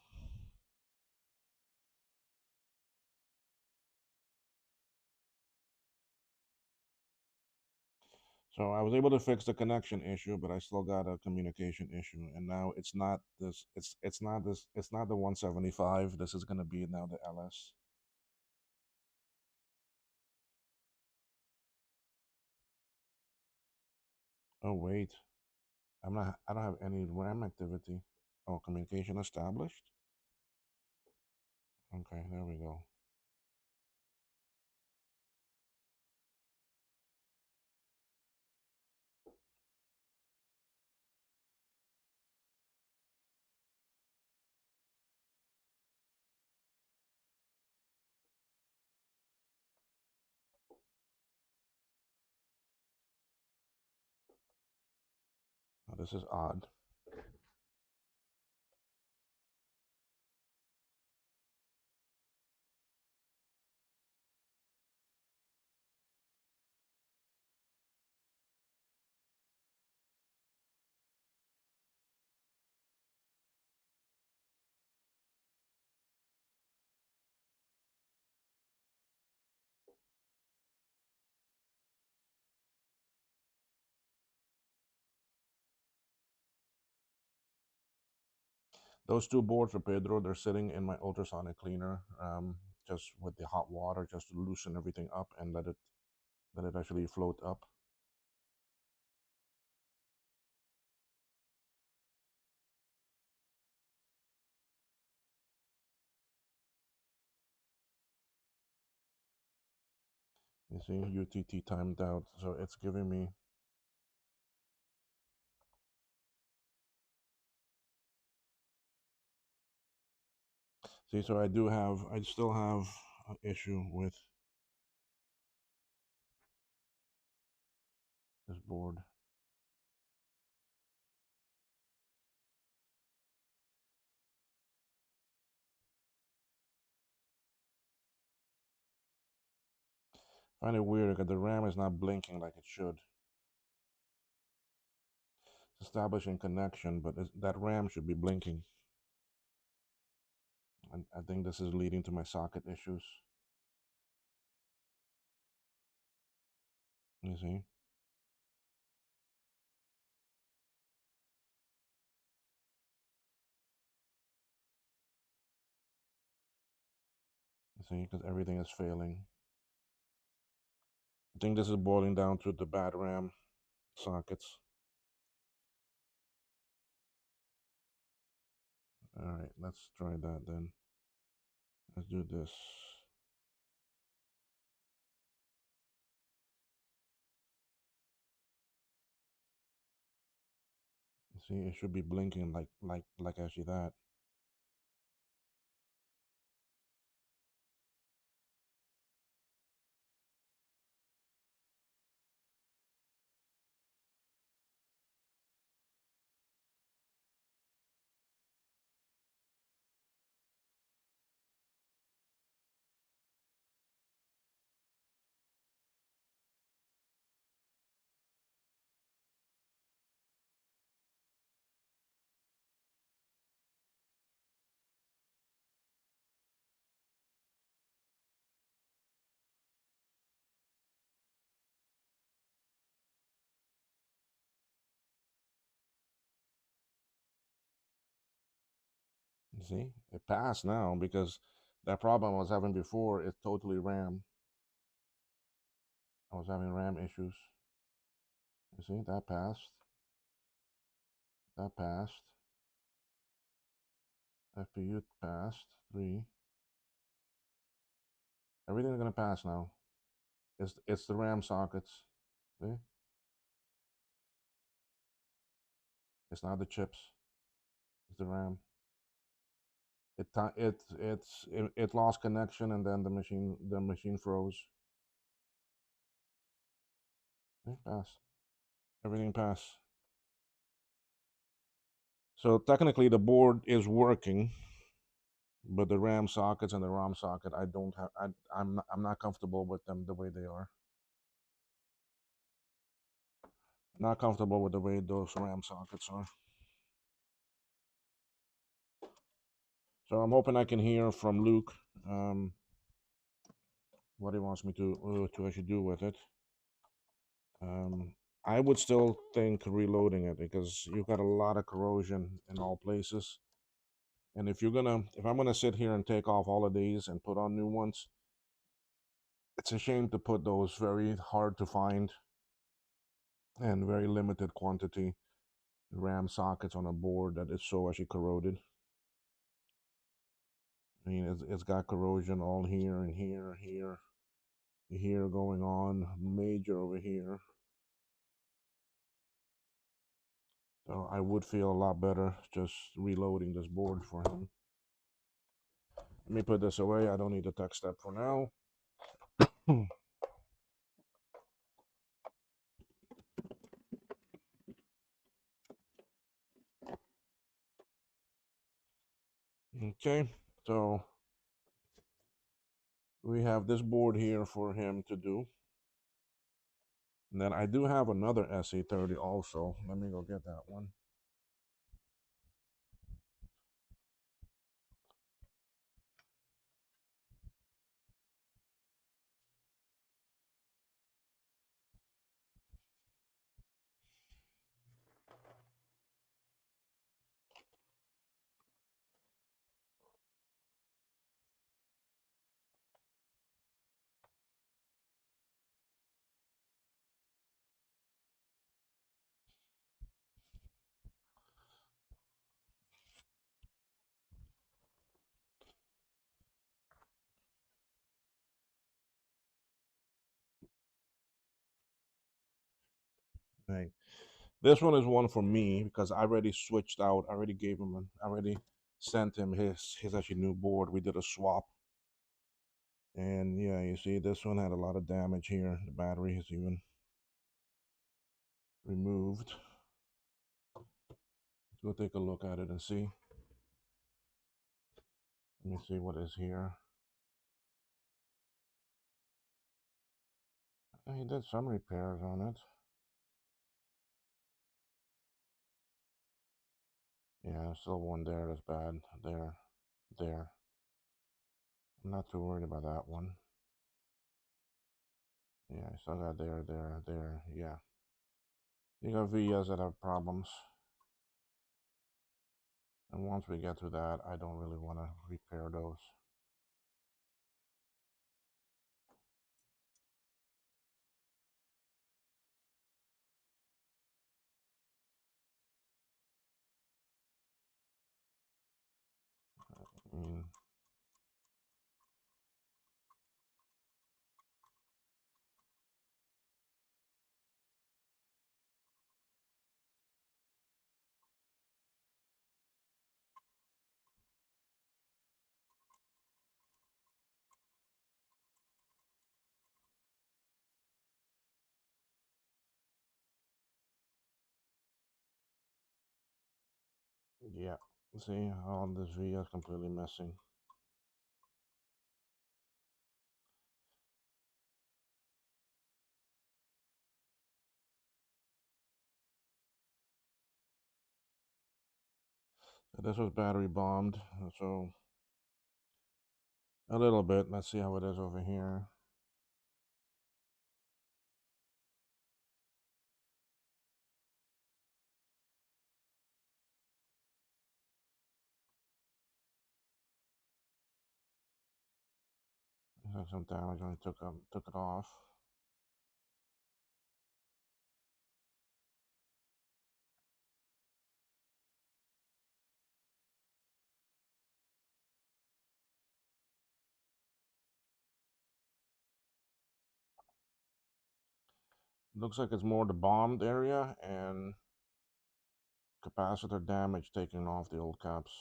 I was able to fix the connection issue, but I still got a communication issue. And now it's not this. It's not this. It's not the 175. This is gonna be now the LS. Oh wait, I'm not. I don't have any RAM activity. Oh, communication established. Okay, there we go. Oh, this is odd. Those two boards for Pedro, they're sitting in my ultrasonic cleaner, just with the hot water, just to loosen everything up and let it actually float up. You see, UTT timed out, so it's giving me. See, so I still have an issue with this board. I find it weird because the RAM is not blinking like it should. It's establishing connection, but that RAM should be blinking. And I think this is leading to my socket issues. You see? You see, because everything is failing. I think this is boiling down to the bad RAM sockets. All right, let's try that then. Let's do this. You see, it should be blinking like actually that. See, it passed now because that problem I was having before is totally RAM. I was having RAM issues. You see, that passed. That passed. FPU passed. 3. Everything's gonna pass now. It's the RAM sockets. See? It's not the chips. It's the RAM. It lost connection and then the machine froze. Okay, pass. Everything pass. So technically the board is working, but the RAM sockets and the ROM socket I don't have. I'm not comfortable with them the way they are. Not comfortable with the way those RAM sockets are. So I'm hoping I can hear from Luke what he wants me to actually do with it. I would still think reloading it because you've got a lot of corrosion in all places. And if I'm gonna sit here and take off all of these and put on new ones, it's a shame to put those very hard to find and very limited quantity RAM sockets on a board that is so actually corroded. I mean, it's got corrosion all here and here going on, major over here. So I would feel a lot better just reloading this board for him. Let me put this away. I don't need the TechStep for now. Okay, so we have this board here for him to do. And then I do have another SE30 also. Let me go get that one. Right. This one is one for me because I already switched out. I already gave him I already sent him his actually new board. We did a swap. And yeah, you see this one had a lot of damage here. The battery is even removed. Let's go take a look at it and see. Let me see what is here. He did some repairs on it. Yeah, still one there that's bad. There. I'm not too worried about that one. Yeah, I still got there. Yeah. You got Vias that have problems. And once we get to that, I don't really want to repair those. I mean, yeah. See, all this Via is completely missing. So this was battery bombed, so a little bit. Let's see how it is over here. Had some damage when I took it off. Looks like it's more the bombed area and capacitor damage taking off the old caps.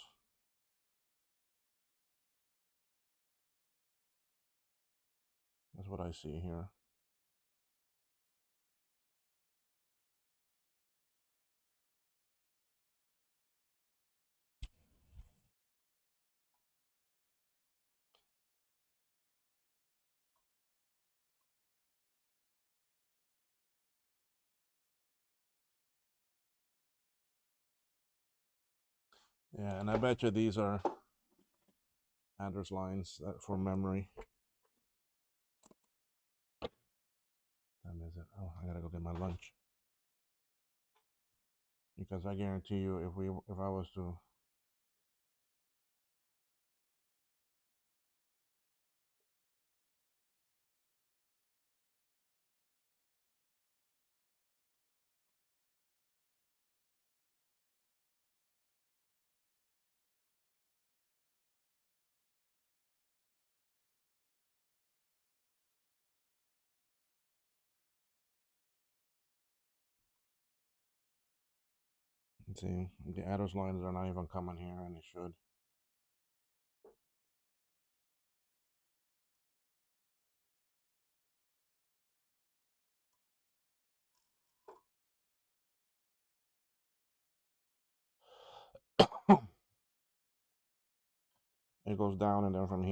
That's what I see here. Yeah, and I bet you these are address lines for memory. Time is it? Oh, I gotta go get my lunch. Because I guarantee you, if I was to see, the address lines are not even coming here, and they should. It goes down, and then from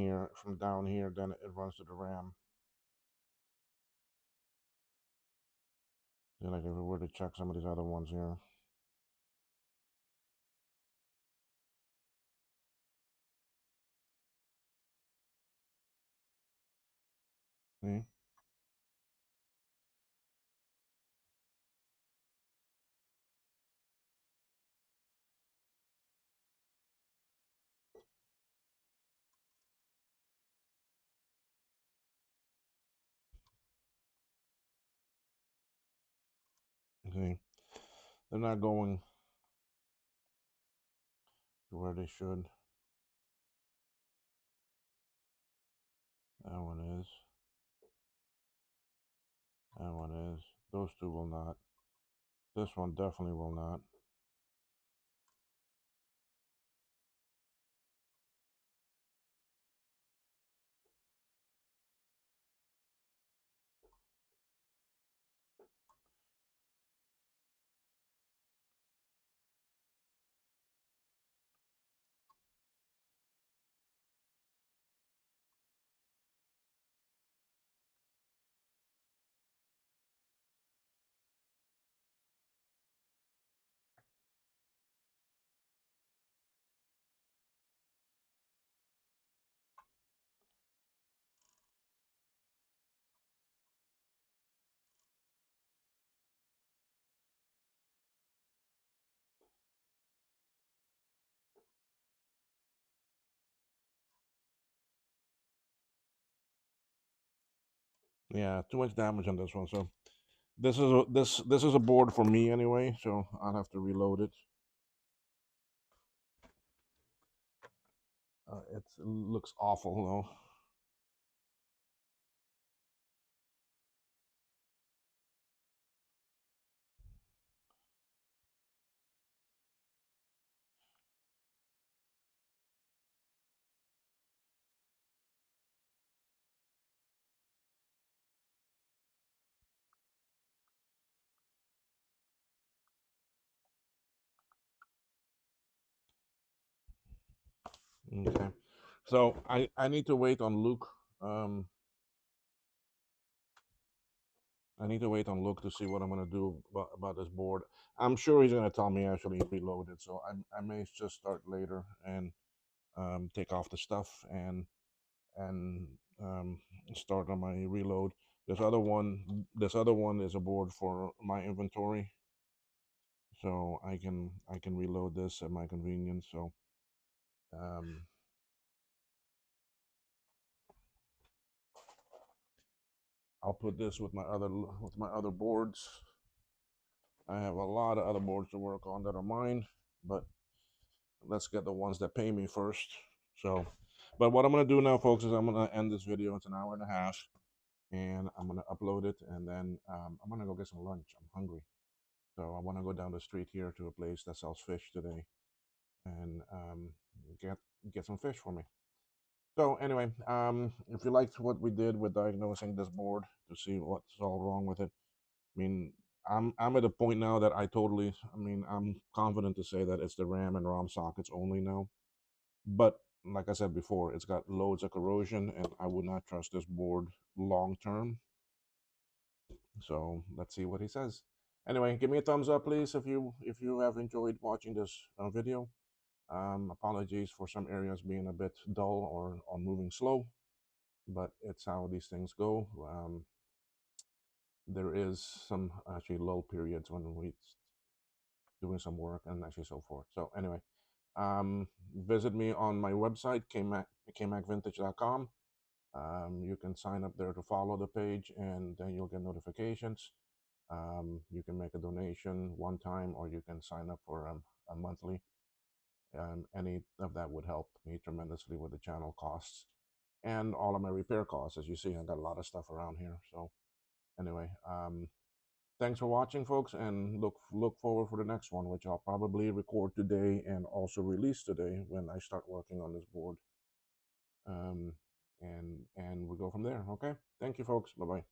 down here, then it runs to the RAM. See, like if we were to check some of these other ones here. See? See? They're not going to where they should. That one is. That one is. Those two will not. This one definitely will not. Yeah, too much damage on this one. So this is a board for me anyway. So I'll have to reload it. It looks awful though. Okay, so I need to wait on Luke. I need to wait on Luke to see what I'm gonna do about this board. I'm sure he's gonna tell me actually reload it, so I may just start later and take off the stuff and um, start on my reload. This other one is a board for my inventory, so I can reload this at my convenience. So um, I'll put this with my other boards. I have a lot of other boards to work on that are mine, but let's get the ones that pay me first. So, but what I'm gonna do now, folks, is I'm gonna end this video. It's an hour and a half, and I'm gonna upload it, and then I'm gonna go get some lunch. I'm hungry, so I want to go down the street here to a place that sells fish today, and get get some fish for me. So anyway, if you liked what we did with diagnosing this board to see what's all wrong with it, I mean, I'm at a point now that I'm confident to say that it's the RAM and ROM sockets only now. But like I said before, it's got loads of corrosion, and I would not trust this board long term. So let's see what he says. Anyway, give me a thumbs up, please, if you have enjoyed watching this video. Apologies for some areas being a bit dull or moving slow, but it's how these things go. There is some actually lull periods when we doing some work and actually so forth. So anyway, visit me on my website, kmacvintage.com. You can sign up there to follow the page, and then you'll get notifications. You can make a donation one time, or you can sign up for a monthly. Any of that would help me tremendously with the channel costs and all of my repair costs. As you see, I got a lot of stuff around here. So anyway, thanks for watching, folks, and look forward for the next one, which I'll probably record today and also release today when I start working on this board. Um, and we go from there. Okay. Thank you, folks. Bye bye.